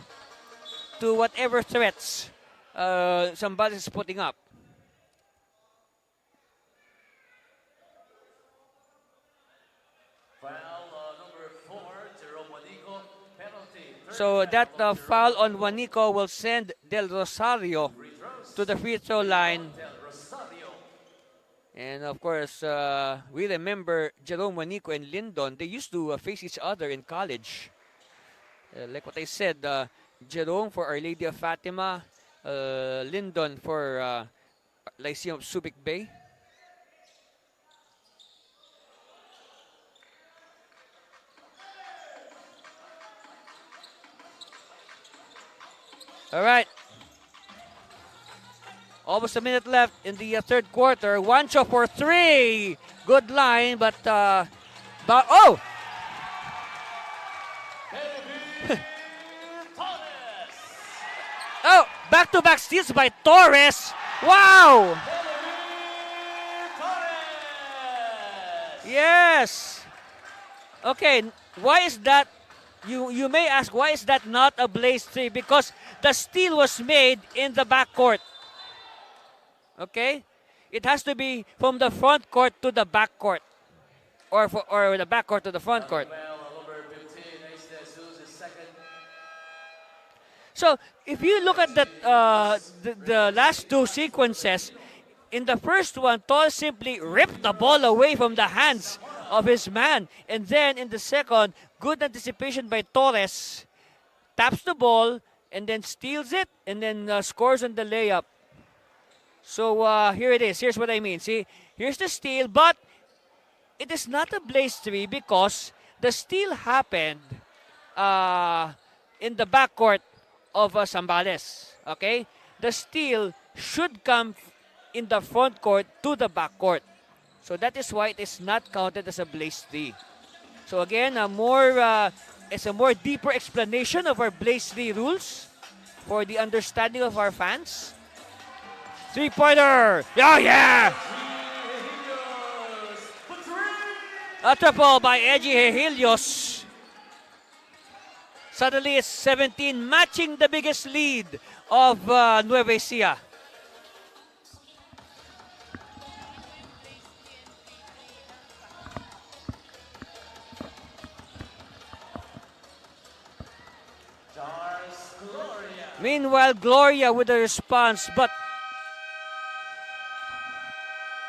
to whatever threats Zambales is putting up. So that foul on Juanico will send Del Rosario to the free throw line. And of course, we remember Jerome Juanico and Lindon. They used to face each other in college. Like what I said, Jerome for Our Lady of Fatima, Lindon for Lyceum of Subic Bay. All right. Almost a minute left in the third quarter. Juancho for three. Good line, but oh! Oh, back-to-back steals by Torres. Wow! Yes. Okay, why is that? You may ask, why is that not a blaze 3? Because the steal was made in the backcourt. Okay? It has to be from the front court to the backcourt. Or the backcourt to the front court. So, if you look at that, the last two sequences, in the first one, Torres simply ripped the ball away from the hands of his man. And then in the second, good anticipation by Torres, taps the ball, and then steals it, and then scores on the layup. So here it is. Here's what I mean. See, here's the steal, but it is not a blaze 3 because the steal happened in the backcourt of Zambales. Okay? The steal should come in the front court to the backcourt. So that is why it is not counted as a blaze 3. So again, it's a more deeper explanation of our blaze 3 rules for the understanding of our fans. Three-pointer! Oh yeah! A triple by Eji Helios. Suddenly it's 17, matching the biggest lead of Nueva Ecija. Meanwhile, Gloria with a response,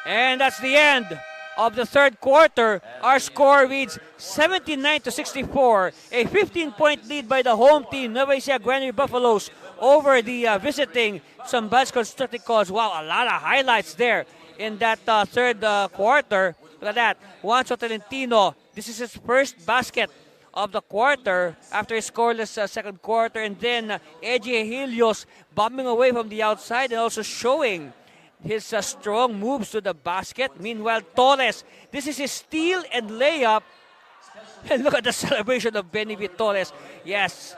and that's the end of the third quarter. Our score reads 79-64, a 15-point lead by the home team, Nueva Ecija Granary Buffaloes, over the visiting Zambales Constructicons. Wow, a lot of highlights there in that third quarter. Look at that. Juancho Tolentino, this is his first basket of the quarter after a scoreless second quarter. And then Eji Helios bombing away from the outside and also showing his strong moves to the basket. Meanwhile, Torres, this is his steal and layup. And look at the celebration of Benny V. Torres. Yes.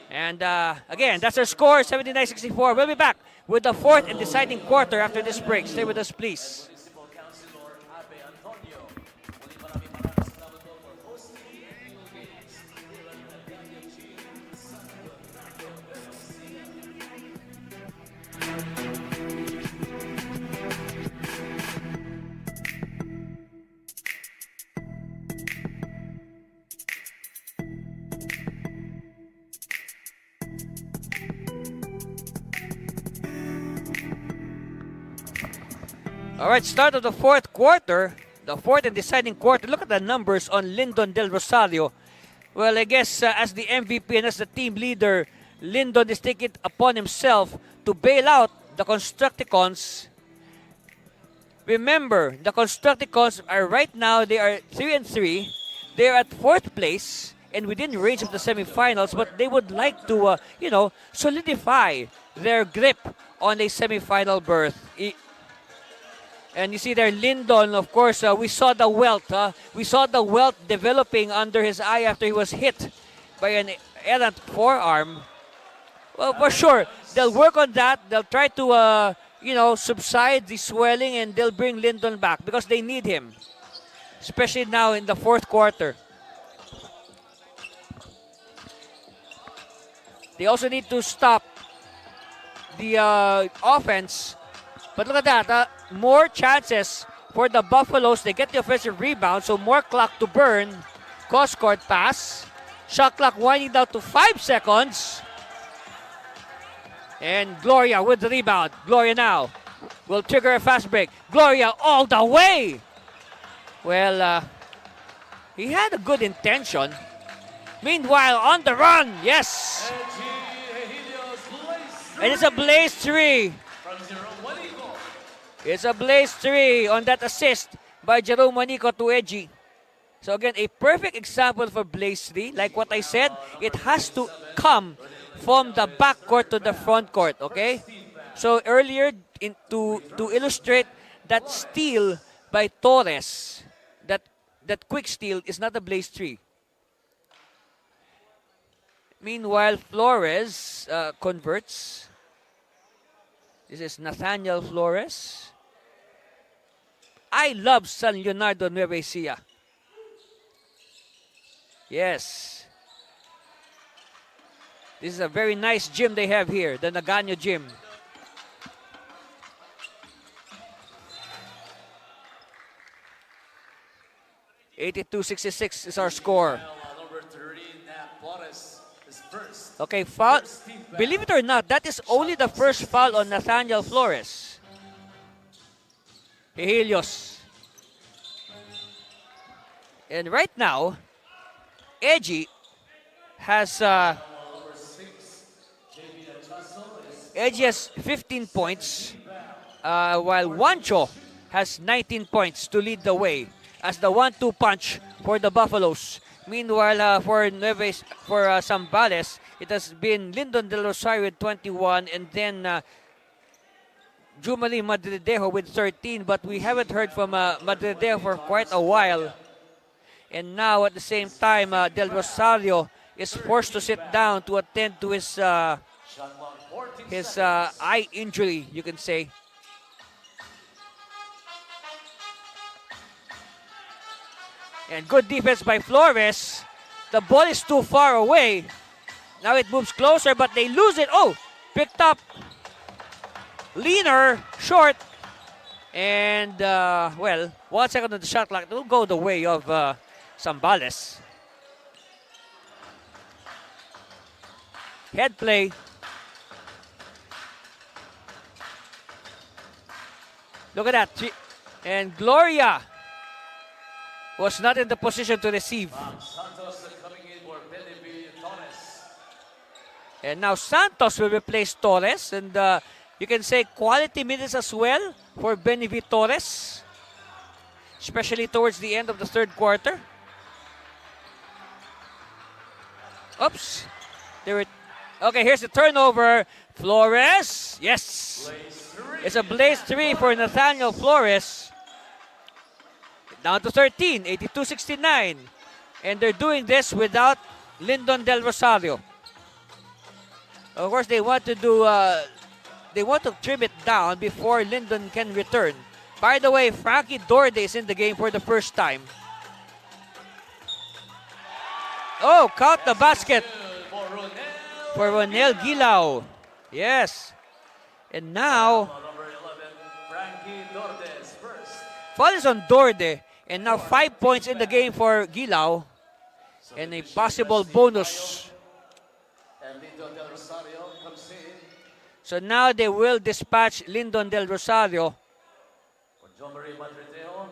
And again, that's our score, 79-64. We'll be back with the fourth and deciding quarter after this break. Stay with us, please. All right, start of the fourth quarter, the fourth and deciding quarter. Look at the numbers on Lyndon Del Rosario. Well, I guess as the MVP and as the team leader, Lyndon is taking it upon himself to bail out the Constructicons. Remember, the Constructicons are right now, they are 3-3. They are at fourth place and within range of the semifinals, but they would like to, solidify their grip on a semifinal berth. And you see there, Lyndon, of course, we saw the welt. We saw the welt developing under his eye after he was hit by an errant forearm. Well, for sure, they'll work on that. They'll try to, subside the swelling, and they'll bring Lyndon back because they need him, especially now in the fourth quarter. They also need to stop the offense. But look at that, more chances for the Buffaloes. They get the offensive rebound, so more clock to burn. Cross-court pass. Shot clock winding down to 5 seconds. And Gloria with the rebound. Gloria now will trigger a fast break. Gloria all the way. Well, he had a good intention. Meanwhile, on the run, yes. And it's a blaze 3. It's a blaze 3 on that assist by Jerome Manico to Eji. So again, a perfect example for blaze 3. Like what I said, it has to come from the back court to the front court, okay? So earlier, to illustrate that steal by Torres, that quick steal is not a blaze 3. Meanwhile, Flores converts. This is Nathaniel Flores. I love San Leonardo, Nueva Ecija. Yes. This is a very nice gym they have here, the Nagano Gym. (82-66) is our score. Okay, foul. Believe it or not, that is only the first foul on Nathaniel Flores. Helios. And right now, Eji has 15 points, while Juancho has 19 points to lead the way as the 1-2 punch for the Buffaloes. Meanwhile, for Zambales, it has been Lyndon Del Rosario with 21, and then Jumali Madridejo with 13, but we haven't heard from Madridejo for quite a while. And now at the same time, Del Rosario is forced to sit down to attend to his eye injury, you can say. And good defense by Flores. The ball is too far away. Now it moves closer, but they lose it. Oh, picked up. Leaner, short. And, 1 second on the shot clock. It will go the way of Zambales. Head play. Look at that. And Gloria was not in the position to receive. Santos coming in for Benevie Torres. And now Santos will replace Torres. And you can say quality minutes as well for Benevie Torres, especially towards the end of the third quarter. Oops. Okay, here's the turnover. Flores. Yes. It's a blaze 3 for Nathaniel Flores. Down to 13, 82-69. And they're doing this without Lyndon Del Rosario. Of course, they want to trim it down before Lyndon can return. By the way, Frankie Dorde is in the game for the first time. Oh, count the basket for Ronel Gilao. Yes. And now, Number 11, Frankie Dordes first. foul is on Dorde. And now 5 points in the game for Gilao. And a possible bonus. And Lito Del Rosario comes in So now they will dispatch Lyndon Del Rosario. for John Marie Madrideo.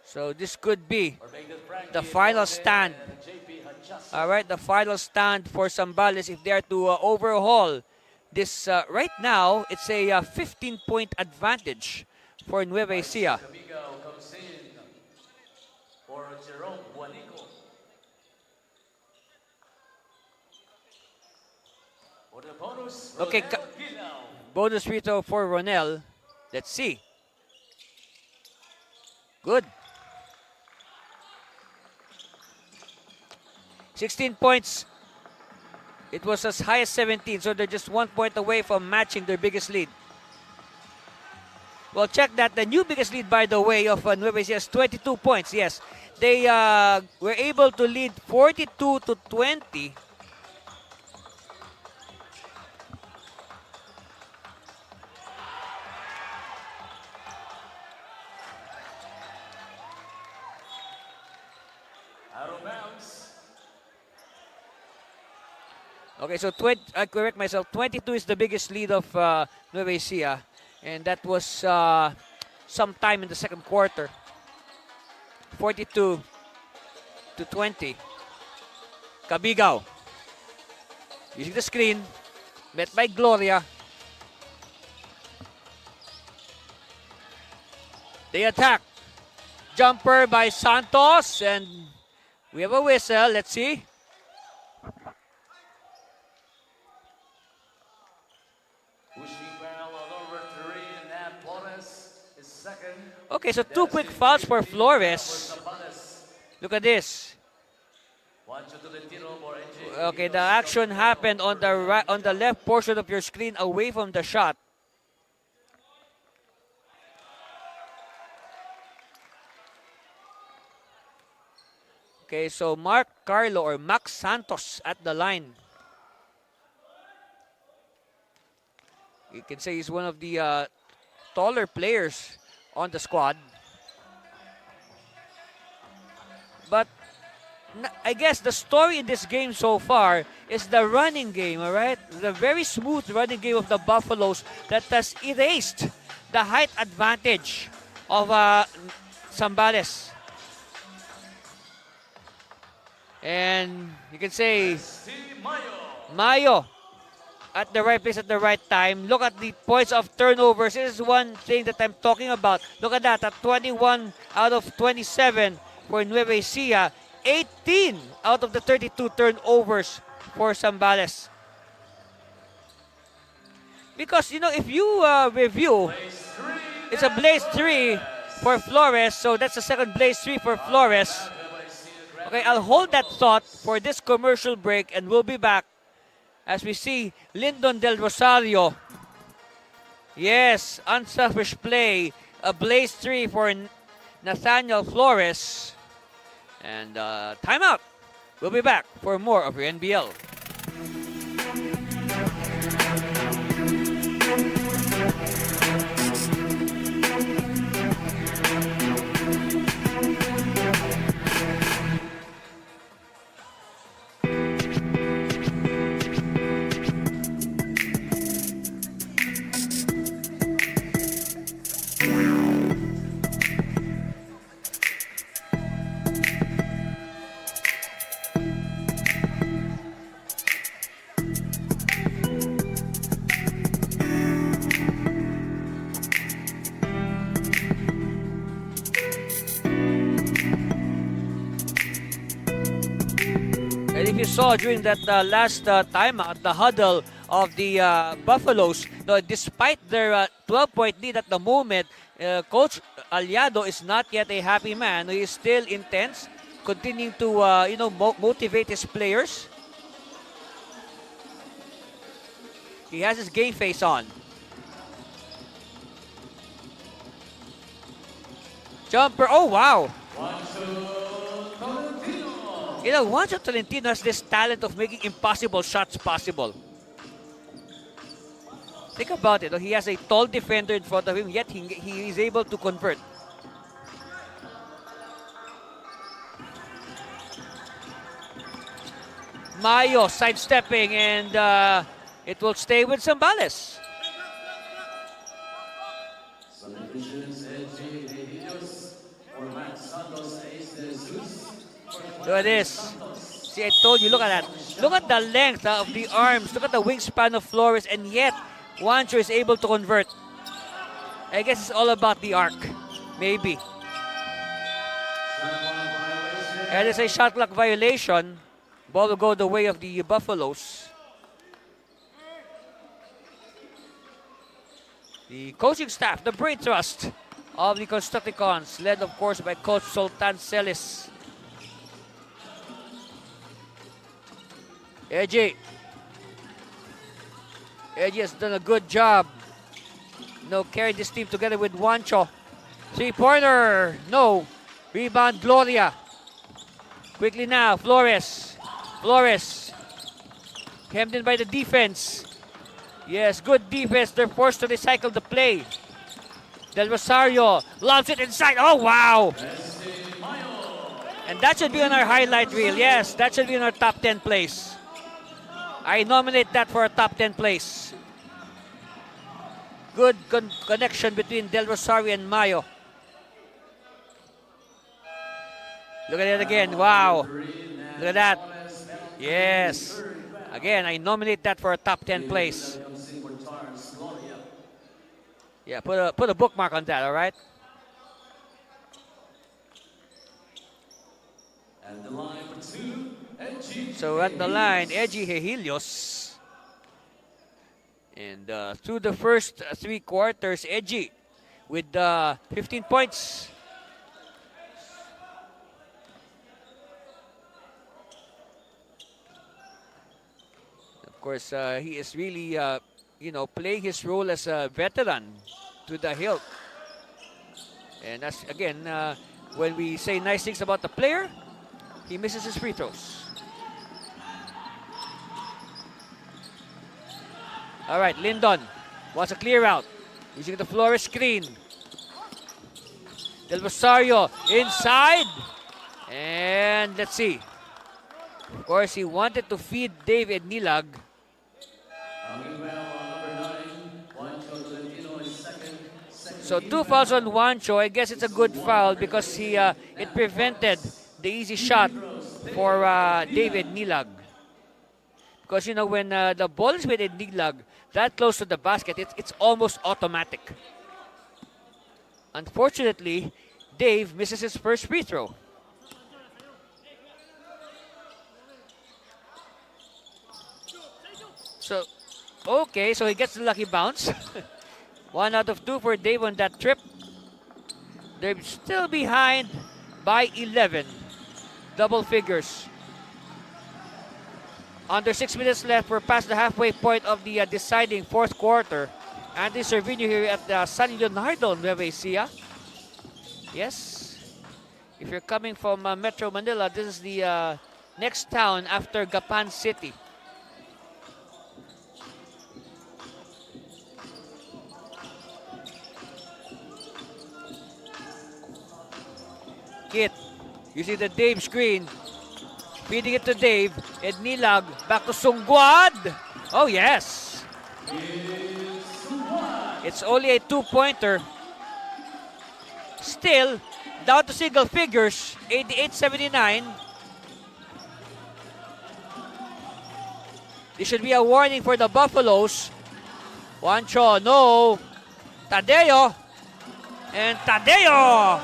So this could be Or make it Frankie the final Dordes stand. and JP Hachas. All right, the final stand for Zambales if they are to overhaul this. Right now, it's a 15-point advantage for Nueva Ecija. Camigao comes in for Jerome Juanico. For the bonus, Okay, Ronel Gilao. Bonus free throw for Ronel. Let's see. Good. 16 points. It was as high as 17, so they're just 1 point away from matching their biggest lead. Well, check that. The new biggest lead, by the way, of Nueva Ecija is 22 points. Yes, they were able to lead 42-20. Out of bounds. Okay, so I correct myself. 22 is the biggest lead of Nueva Ecija, and that was sometime in the second quarter. 42-20. Cabigao using the screen, met by Gloria. They attack. Jumper by Santos, and we have a whistle. Let's see. Pushing foul on number 3, Nat Flores is second. Okay, so two quick fouls for Flores. Zambales. Look at this. Juancho Tolentino for NJ. Okay, the action happened on the right, on the left portion of your screen, away from the shot. Okay, so Mark Carlo or Max Santos at the line. You can say he's one of the taller players on the squad. But I guess the story in this game so far is the running game, all right? The very smooth running game of the Buffaloes that has erased the height advantage of Zambales. And you can say Mayo at the right place at the right time. Look at the points of turnovers. This is one thing that I'm talking about. Look at that, at 21 out of 27 for Nueva Ecija. 18 out of the 32 turnovers for Zambales. Because, you know, if you review, it's a blaze 3 for Flores. So that's the second blaze 3 for Flores. Okay, I'll hold that thought for this commercial break and we'll be back as we see Lyndon Del Rosario. Yes, unselfish play. A blaze 3 for Nathaniel Flores. And timeout. We'll be back for more of your NBL. you saw during that last timeout, the huddle of the Buffaloes, no, despite their 12-point lead at the moment, Coach Aliado is not yet a happy man. He is still intense, continuing to motivate his players. He has his game face on. Jumper, oh wow! Juancho Tolentino has this talent of making impossible shots possible. Think about it. He has a tall defender in front of him, yet he is able to convert. Mayo sidestepping, and it will stay with Zambales. Look at this. See, I told you, look at that. Look at the length of the arms. Look at the wingspan of Flores, and yet Juancho is able to convert. I guess it's all about the arc. Maybe. And it's a shot clock violation. Ball will go the way of the Buffaloes. The coaching staff, the brain trust of the Constructicons, led of course by Coach Sultan Celis. Eji has done a good job. Carried this team together with Juancho. Three-pointer, no. Rebound, Gloria. Quickly now, Flores. Hemmed in by the defense. Yes, good defense. They're forced to recycle the play. Del Rosario lobs it inside. Oh, wow. And that should be on our highlight reel. Yes, that should be in our top 10 plays. I nominate that for a top 10 place. Good connection between Del Rosario and Mayo. Look at it again. Wow. Look at that. Yes. Again, I nominate that for a top 10 place. Yeah, put a bookmark on that, all right? And the line for two. So at the line, Eji Hehilios. And through the first 3 quarters, Eji with 15 points. Of course, he is really, playing his role as a veteran to the hilt. And that's, again, when we say nice things about the player, he misses his free throws. All right, Lindon wants a clear out using the Flores screen. Del Rosario inside. And let's see. Of course, he wanted to feed David Nilag. So 2 fouls on Juancho. I guess it's a good foul because it prevented the easy shot for David Nilag. Because, when the ball is with Nilag that close to the basket, it's almost automatic. Unfortunately, Dave misses his first free throw. So, okay, so he gets the lucky bounce. 1 out of 2 for Dave on that trip. They're still behind by 11. Double figures. Under 6 minutes left, we're past the halfway point of the deciding 4th quarter. Andy Cervino here at San Leonardo, Nueva Ecija. Yes, if you're coming from Metro Manila, this is the next town after Gapan City. Kit, you see the Dave screen. Feeding it to Dave. Ed Nilag. Back to Sungguad. Oh, yes. It's only a 2-pointer. Still, down to single figures. 88-79. This should be a warning for the Buffaloes. Juancho, no. Tadeo. And Tadeo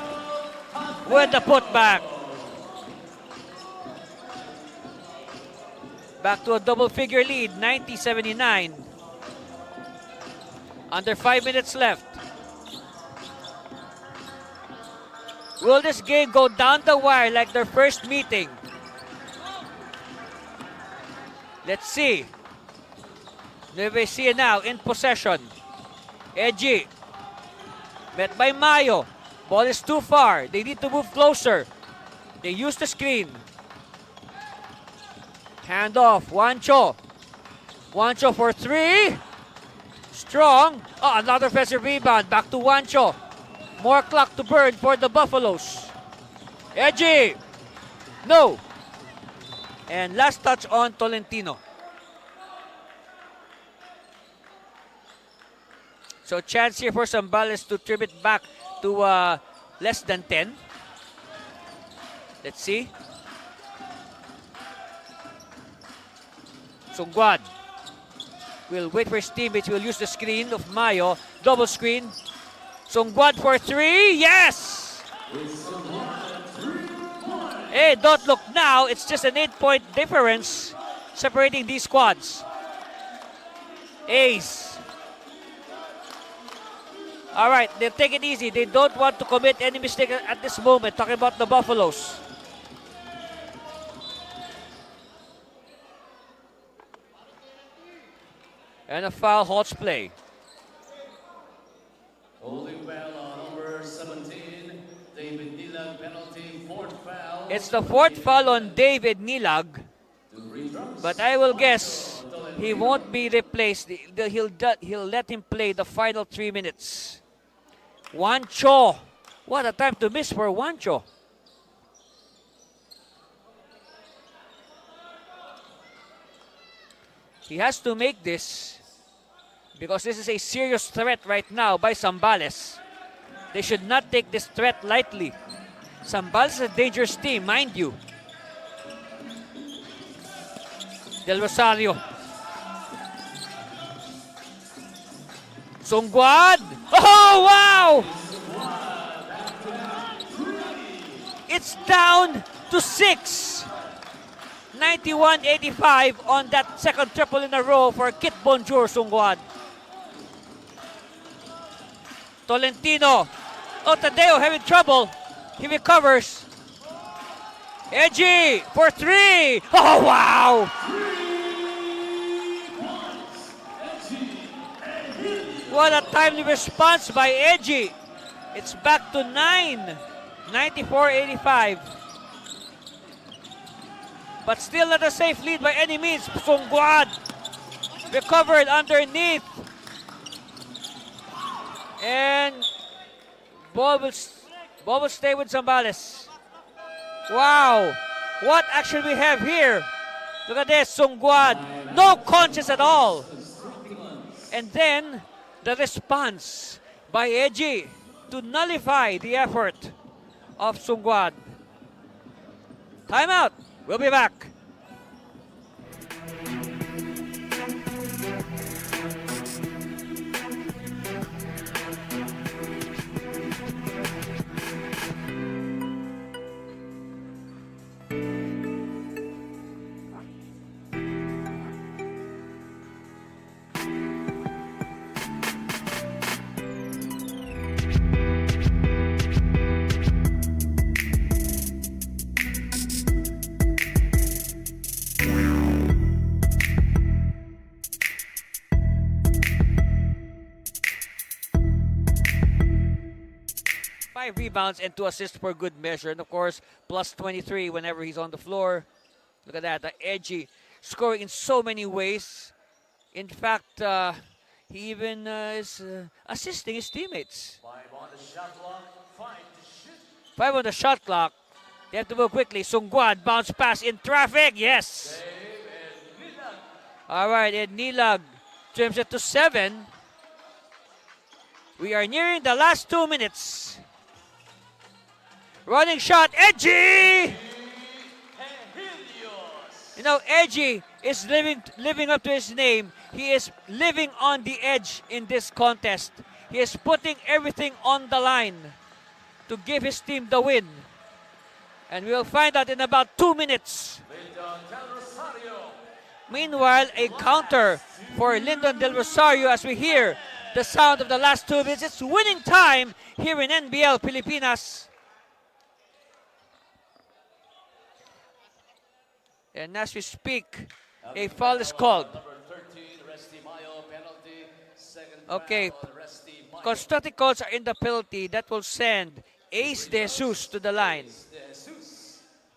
with the putback. Back to a double-figure lead, 90-79. Under 5 minutes left. Will this game go down the wire like their first meeting? Let's see. Nueva Ecija now in possession. Edgy. Met by Mayo. Ball is too far. They need to move closer. They use the screen. Hand off. Juancho. Juancho for three. Strong. Oh, another offensive rebound. Back to Juancho. More clock to burn for the Buffaloes. Edgy. No. And last touch on Tolentino. So chance here for Zambales to trim it back to less than 10. Let's see. Sungguad will wait for his teammates. Will use the screen of Mayo. Double screen. Sungguad for three. Yes! Hey, don't look now. It's just an 8-point difference separating these squads. Ace. All right, they'll take it easy. They don't want to commit any mistake at this moment. Talking about the Buffaloes. And a foul halts play. Holding foul on number 17, David Nilag, penalty, fourth foul. It's the fourth foul on David Nilag. But I will guess he won't be replaced. He'll let him play the final 3 minutes. Juancho. What a time to miss for Juancho. He has to make this because this is a serious threat right now by Zambales. They should not take this threat lightly. Zambales is a dangerous team, mind you. Del Rosario. Sungguad. Oh, wow! It's down to 6. 91-85 on that second triple in a row for Kit Bonjour Sungguad. Tolentino. Oh, Tadeo having trouble. He recovers. Edgy for three. Oh, wow! What a timely response by Edgy. It's back to 9. 94-85. But still not a safe lead by any means. Sungguad recovered underneath. And ball will stay with Zambales. Wow. What action we have here. Look at this. Sungguad. No conscience at all. And then the response by Edgy to nullify the effort of Sungguad. Timeout. We'll be back. Rebounds and 2 assists for good measure, and of course plus 23 whenever he's on the floor. Look at that, the Edgy scoring in so many ways. In fact, he even is assisting his teammates. 5 on the shot clock, 5 to shoot. 5 on the shot clock. They have to move quickly. Sungguad bounce pass in traffic. Yes. All right, and Nilag trims it to 7. We are nearing the last 2 minutes. Running shot, Edgy! You know, Edgy is living up to his name. He is living on the edge in this contest. He is putting everything on the line to give his team the win. And we'll find out in about 2 minutes. Meanwhile, a counter for Lyndon Del Rosario as we hear the sound of the last 2 minutes. It's winning time here in NBL Pilipinas. And as we speak, a foul is called. Okay, Constructicons are in the penalty. That will send Ace De Jesus to the line.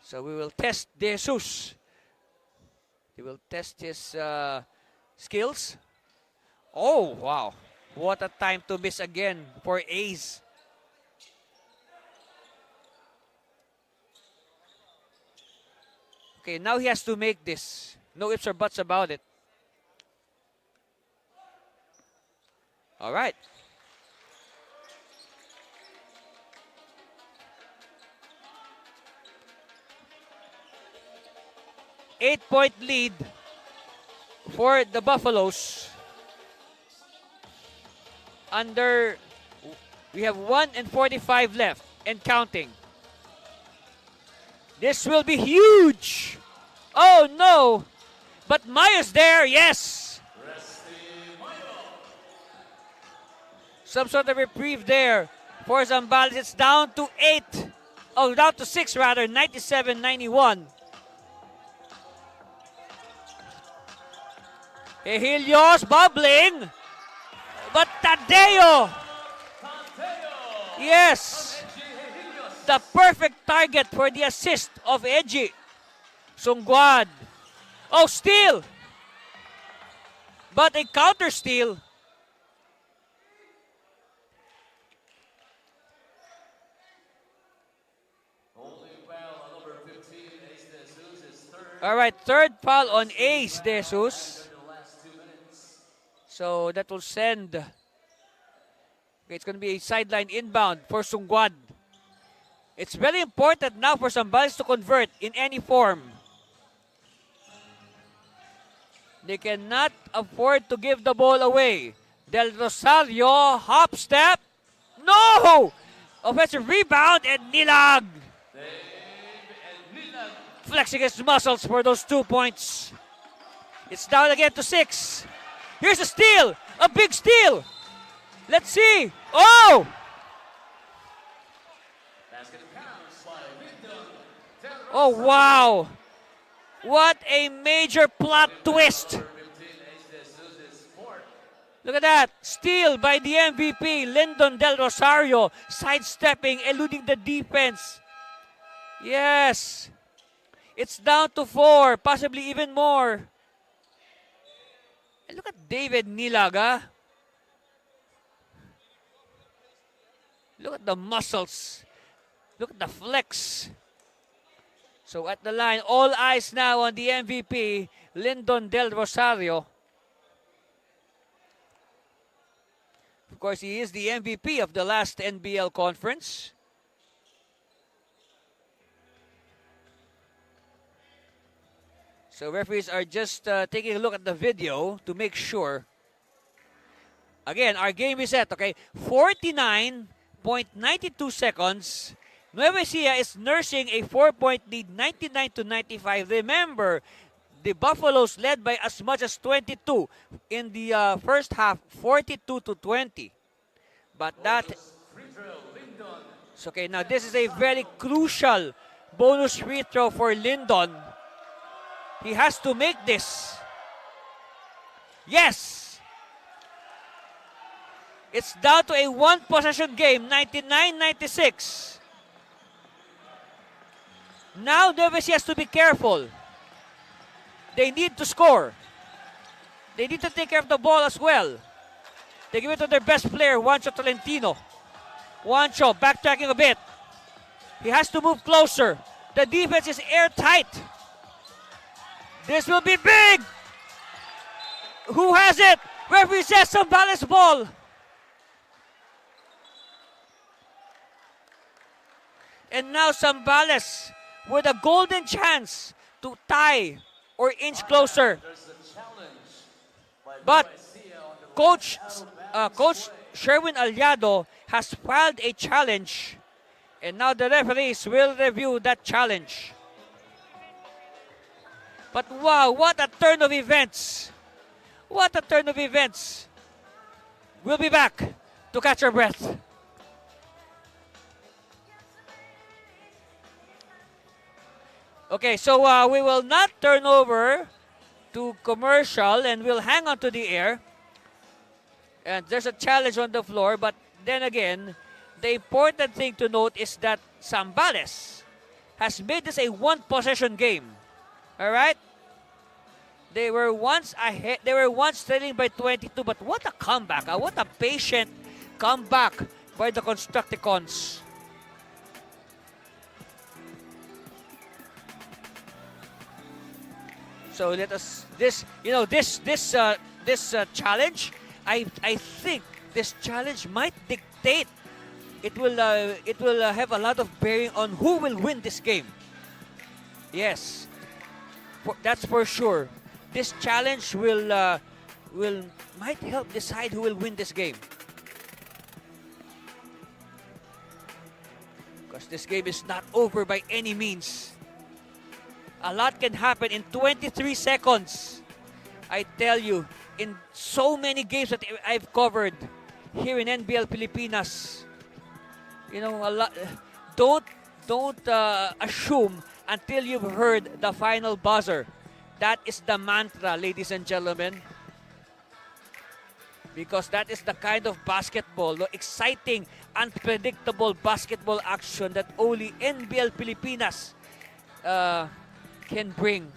So we will test De Jesus. He will test his skills. Oh, wow. What a time to miss again for Ace. Okay, now he has to make this. No ifs or buts about it. All right. Eight-point lead for the Buffaloes. We have 1:45 left and counting. This will be huge. Oh no! But Mayo's there, yes! Some sort of reprieve there for Zambales. It's down to 8. Oh, down to 6 rather, 97-91. Helios bubbling. But Tadeo. Yes. The perfect target for the assist of Eji. Sungguad. Oh, steal. But a counter steal. All right, third foul on Ace De Jesus. So that will send. Okay, it's going to be a sideline inbound for Sungguad. It's very important now for Zambales to convert in any form. They cannot afford to give the ball away. Del Rosario, hop step. No! Offensive rebound and Nilag. Flexing his muscles for those 2 points. It's down again to 6. Here's a steal. A big steal. Let's see. Oh! Oh, wow. What a major plot twist. Look at that. Steal by the MVP, Lyndon Del Rosario, sidestepping, eluding the defense. Yes. It's down to 4, possibly even more. And look at David Nilaga. Look at the muscles. Look at the flex. So at the line, all eyes now on the MVP, Lyndon Del Rosario. Of course, he is the MVP of the last NBL conference. So referees are just taking a look at the video to make sure. Again, our game is set, okay? 49.92 seconds. Nueva Ecija is nursing a 4-point lead, 99-95. Remember, the Buffaloes led by as much as 22 in the first half, 42-20. But that... So, okay, now this is a very crucial bonus free throw for Lyndon. He has to make this. Yes! It's down to a one-possession game, 99-96. Now Nueva Ecija has to be careful. They need to score. They need to take care of the ball as well. They give it to their best player, Juancho Tolentino. Juancho backtracking a bit. He has to move closer. The defense is airtight. This will be big. Who has it? Referee says Zambales ball. And now Zambales with a golden chance to tie or inch closer. But Coach Sherwin Aliado has filed a challenge. And now the referees will review that challenge. But wow, what a turn of events. What a turn of events. We'll be back to catch our breath. Okay, so we will not turn over to commercial and we'll hang on to the air. And there's a challenge on the floor, but then again, the important thing to note is that Zambales has made this a one-possession game. All right? They were once ahead. They were once trailing by 22, but what a comeback! What a patient comeback by the Constructicons. So let us this challenge. I think this challenge might dictate. It will have a lot of bearing on who will win this game. Yes, that's for sure. This challenge might help decide who will win this game. Because this game is not over by any means. A lot can happen in 23 seconds. I tell you, in so many games that I've covered here in NBL Pilipinas, a lot. Don't assume until you've heard the final buzzer. That is the mantra, ladies and gentlemen. Because that is the kind of basketball, the exciting, unpredictable basketball action that only NBL Pilipinas can bring.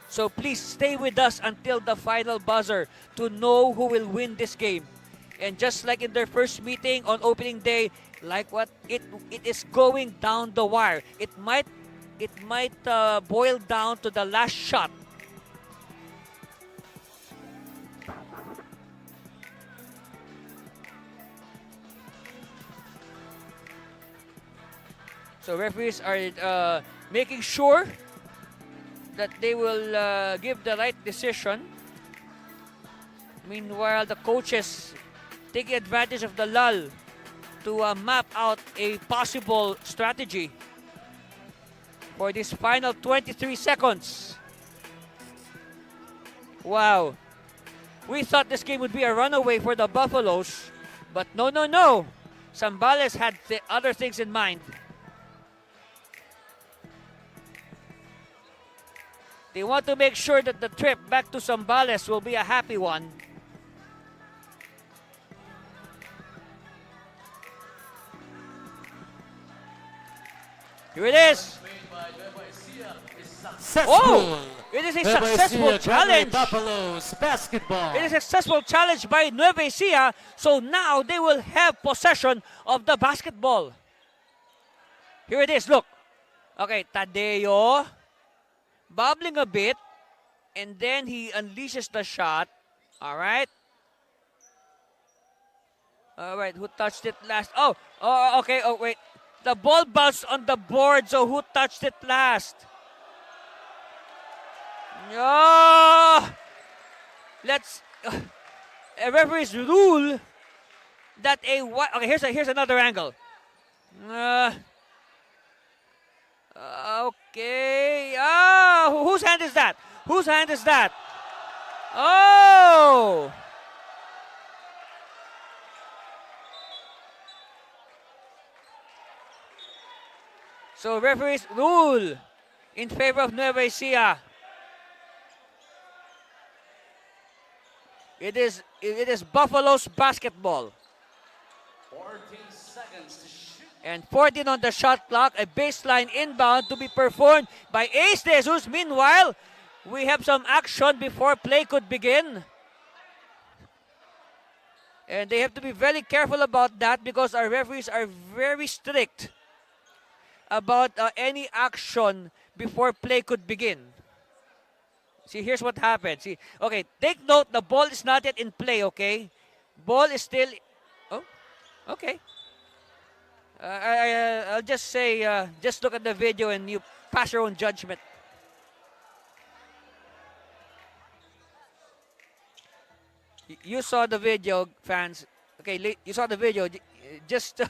So please stay with us until the final buzzer to know who will win this game. And just like in their first meeting on opening day, like what it is going down the wire. It might boil down to the last shot. So referees are making sure that they will give the right decision. Meanwhile, the coaches taking advantage of the lull to map out a possible strategy for this final 23 seconds. Wow. We thought this game would be a runaway for the Buffaloes, but no. Zambales had other things in mind. They want to make sure that the trip back to Zambales will be a happy one. Here it is. Oh, it is a successful challenge. Buffaloes basketball. It is a successful challenge by Nueva Ecija. So now they will have possession of the basketball. Here it is. Look. Okay, Tadeo bobbling a bit, and then he unleashes the shot. All right. All right. Who touched it last? Oh, okay. Oh, wait. The ball bounced on the board, so who touched it last? Oh, let's referees rule that okay, here's another angle. Okay. Whose hand is that? Whose hand is that? Oh. So referees rule in favor of Nueva Ecija. It is Buffalo's basketball. 14 seconds to shoot. And 14 on the shot clock. A baseline inbound to be performed by Ace De Jesus. Meanwhile, we have some action before play could begin. And they have to be very careful about that because our referees are very strict about any action before play could begin. See, here's what happened. See, okay, take note, the ball is not yet in play, okay? Ball is still... Oh, okay. I'll just say, just look at the video and you pass your own judgment. You saw the video, fans. Okay, you saw the video. Just...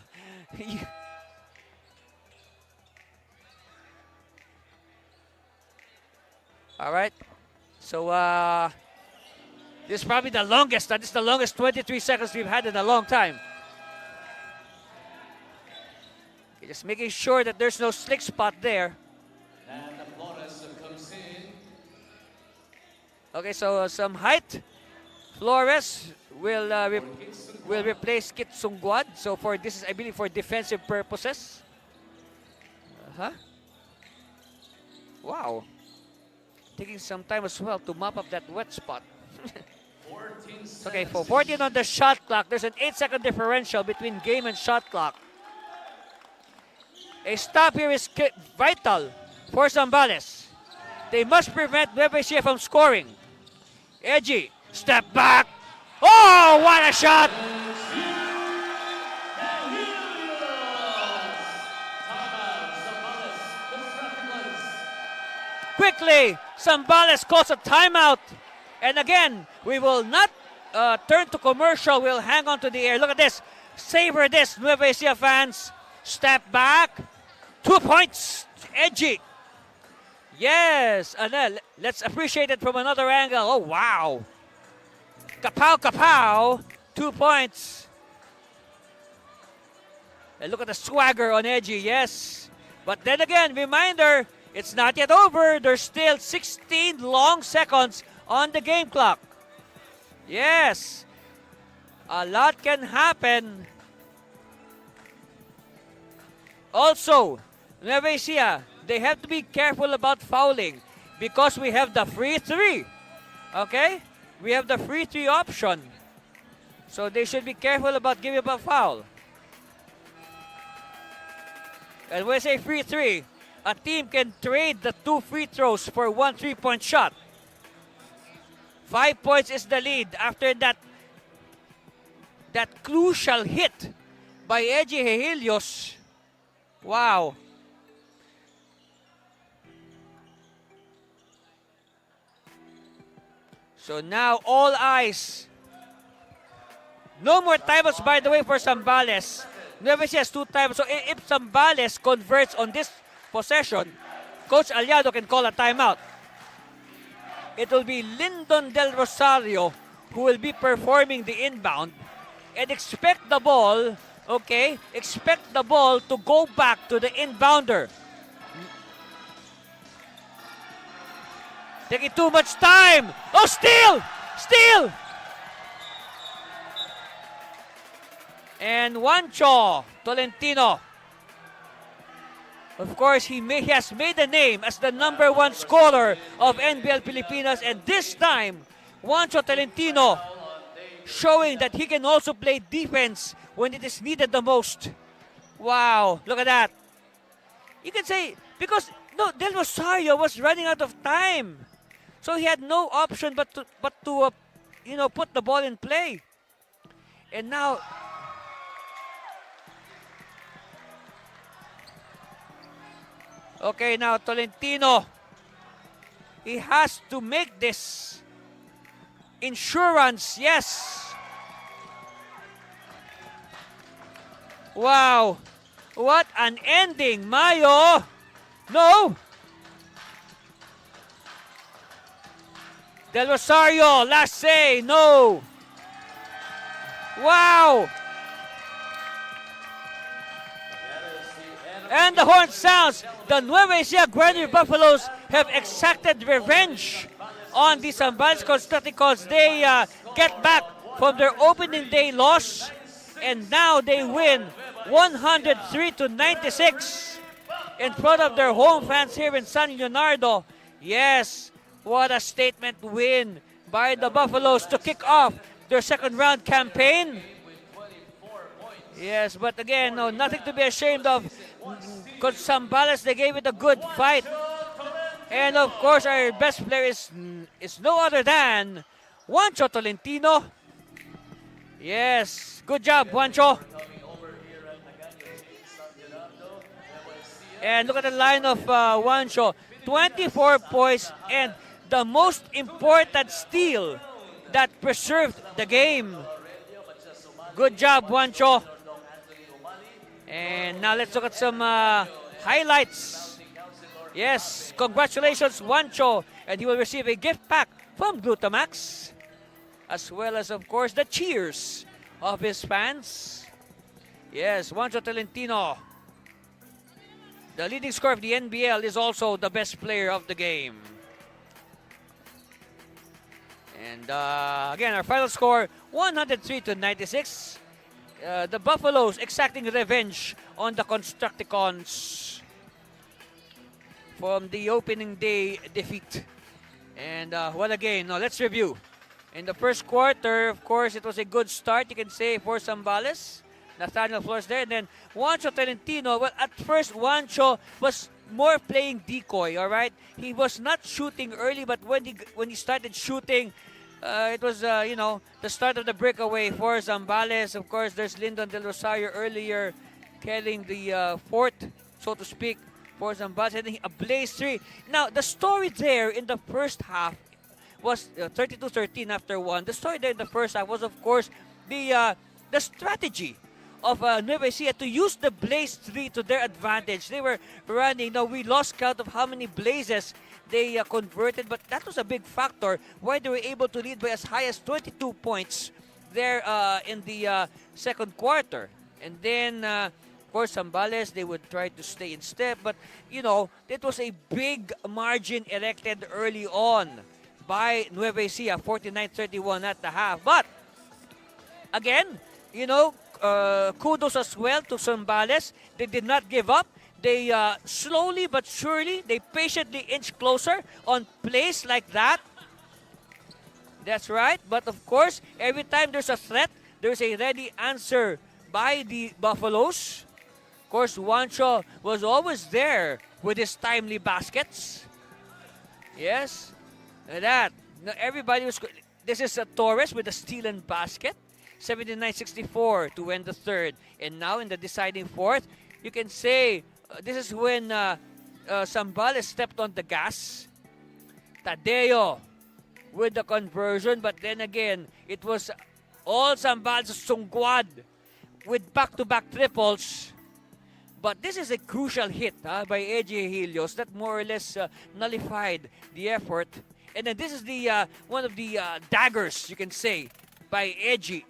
All right. So, this is probably the longest. That is the longest 23 seconds we've had in a long time. Okay, just making sure that there's no slick spot there. And the Flores comes in. Okay, so some height. Flores will replace Kit Sungguad. So for this is, I believe, for defensive purposes. Wow. Taking some time as well to mop up that wet spot. Okay, for 14 on the shot clock. There's an 8-second differential between game and shot clock. A stop here is vital for Zambales. They must prevent Nueva Ecija from scoring. Edgy, step back. Oh, what a shot! Quickly, Zambales calls a timeout. And again, we will not turn to commercial. We'll hang on to the air. Look at this. Savor this, Nueva Ecija fans. Step back. 2 points. Edgy. Yes. And let's appreciate it from another angle. Oh, wow. Kapow, kapow. 2 points. And look at the swagger on Edgy. Yes. But then again, reminder, it's not yet over. There's still 16 long seconds on the game clock. Yes. A lot can happen. Also, Nueva Ecija, they have to be careful about fouling because we have the free three. Okay? We have the free three option. So they should be careful about giving up a foul. And when I say free three, a team can trade the 2 free throws for 1 3-point shot. 5 points is the lead after that crucial hit by Edgy Hehilios. Wow. So now all eyes. No more timeouts, by the way, for Zambales. Nueva Ecija has 2 timeouts. So if Zambales converts on this possession, Coach Aliado can call a timeout. It will be Lyndon Del Rosario who will be performing the inbound. And expect the ball, okay? Expect the ball to go back to the inbounder. Taking too much time. Oh, steal! Steal! And Juancho Tolentino. Of course, he has made a name as the #1 scorer of NBL Pilipinas. And this time, Juancho Tolentino showing that he can also play defense when it is needed the most. Wow, look at that. You can say, because no, Del Rosario was running out of time. So he had no option but to put the ball in play. And now, okay, now Tolentino, he has to make this insurance, yes. Wow, what an ending, Mayo. No. Del Rosario, last say, no. Wow. And the horn sounds. The Nueva Ecija Granary Buffaloes have exacted revenge on the Zambales Constructicons. They get back from their opening day loss, and now they win 103-96 in front of their home fans here in San Leonardo. Yes, what a statement win by the Buffaloes to kick off their second round campaign. Yes, but again, no, nothing to be ashamed of. Because Zambales, they gave it a good fight. And of course, our best player is no other than Juancho Tolentino. Yes, good job, Juancho. And look at the line of Juancho. 24 points and the most important steal that preserved the game. Good job, Juancho. And now let's look at some highlights. Yes, congratulations, Juancho. And he will receive a gift pack from Glutamax, as well as, of course, the cheers of his fans. Yes, Juancho Tolentino, the leading scorer of the NBL, is also the best player of the game. And again, our final score, 103-96. The Buffaloes exacting revenge on the Constructicons from the opening day defeat. And well, again, no, let's review. In the first quarter, of course, it was a good start, you can say, for Zambales. Nathaniel Flores there. And then Juancho Tolentino, well, at first, Juancho was more playing decoy, all right? He was not shooting early, but when he started shooting, it was, you know, the start of the breakaway for Zambales. Of course, there's Lyndon Del Rosario earlier carrying the fort, so to speak, for Zambales. Hitting a blaze three. Now, the story there in the first half was 32-13 after one. The story there in the first half was, of course, the strategy of Nueva Ecija to use the blaze three to their advantage. They were running. Now, we lost count of how many blazes they converted, but that was a big factor why they were able to lead by as high as 22 points there in the second quarter. And then, of course, Zambales, they would try to stay in step, but, you know, it was a big margin erected early on by Nueva Ecija, 49-31 at the half. But, again, you know, kudos as well to Zambales. They did not give up. They slowly but surely, they patiently inch closer on plays like that. That's right. But of course, every time there's a threat, there's a ready answer by the Buffaloes. Of course, Juancho was always there with his timely baskets. Yes, that. Now, everybody was. This is Torres with a steal and basket. 79-64 to win the third. And now in the deciding fourth, you can say this is when Zambales stepped on the gas. Tadeo with the conversion, but then again, it was all Zambales sungguad with back-to-back triples. But this is a crucial hit by Eji Helios that more or less nullified the effort. And then this is the one of the daggers, you can say, by Eji.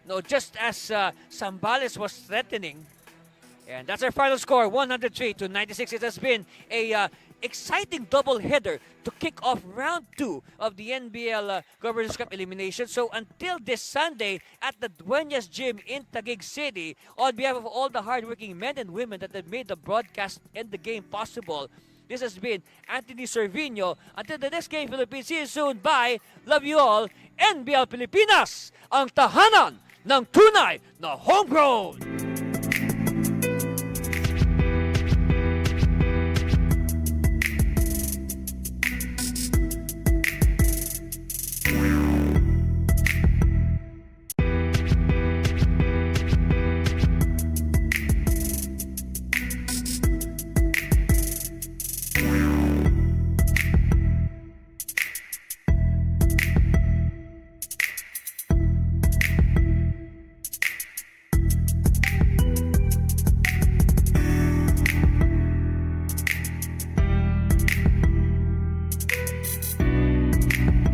No, just as Zambales was threatening. And that's our final score, 103-96. It has been a exciting doubleheader to kick off round 2 of the NBL Governors Cup elimination. So until this Sunday at the Dueñas Gym in Taguig City, on behalf of all the hardworking men and women that have made the broadcast and the game possible, this has been Anthony Cervino. Until the next game, Philippines, see you soon. Bye. Love you all. NBL Pilipinas, ang tahanan ng tunay na homegrown.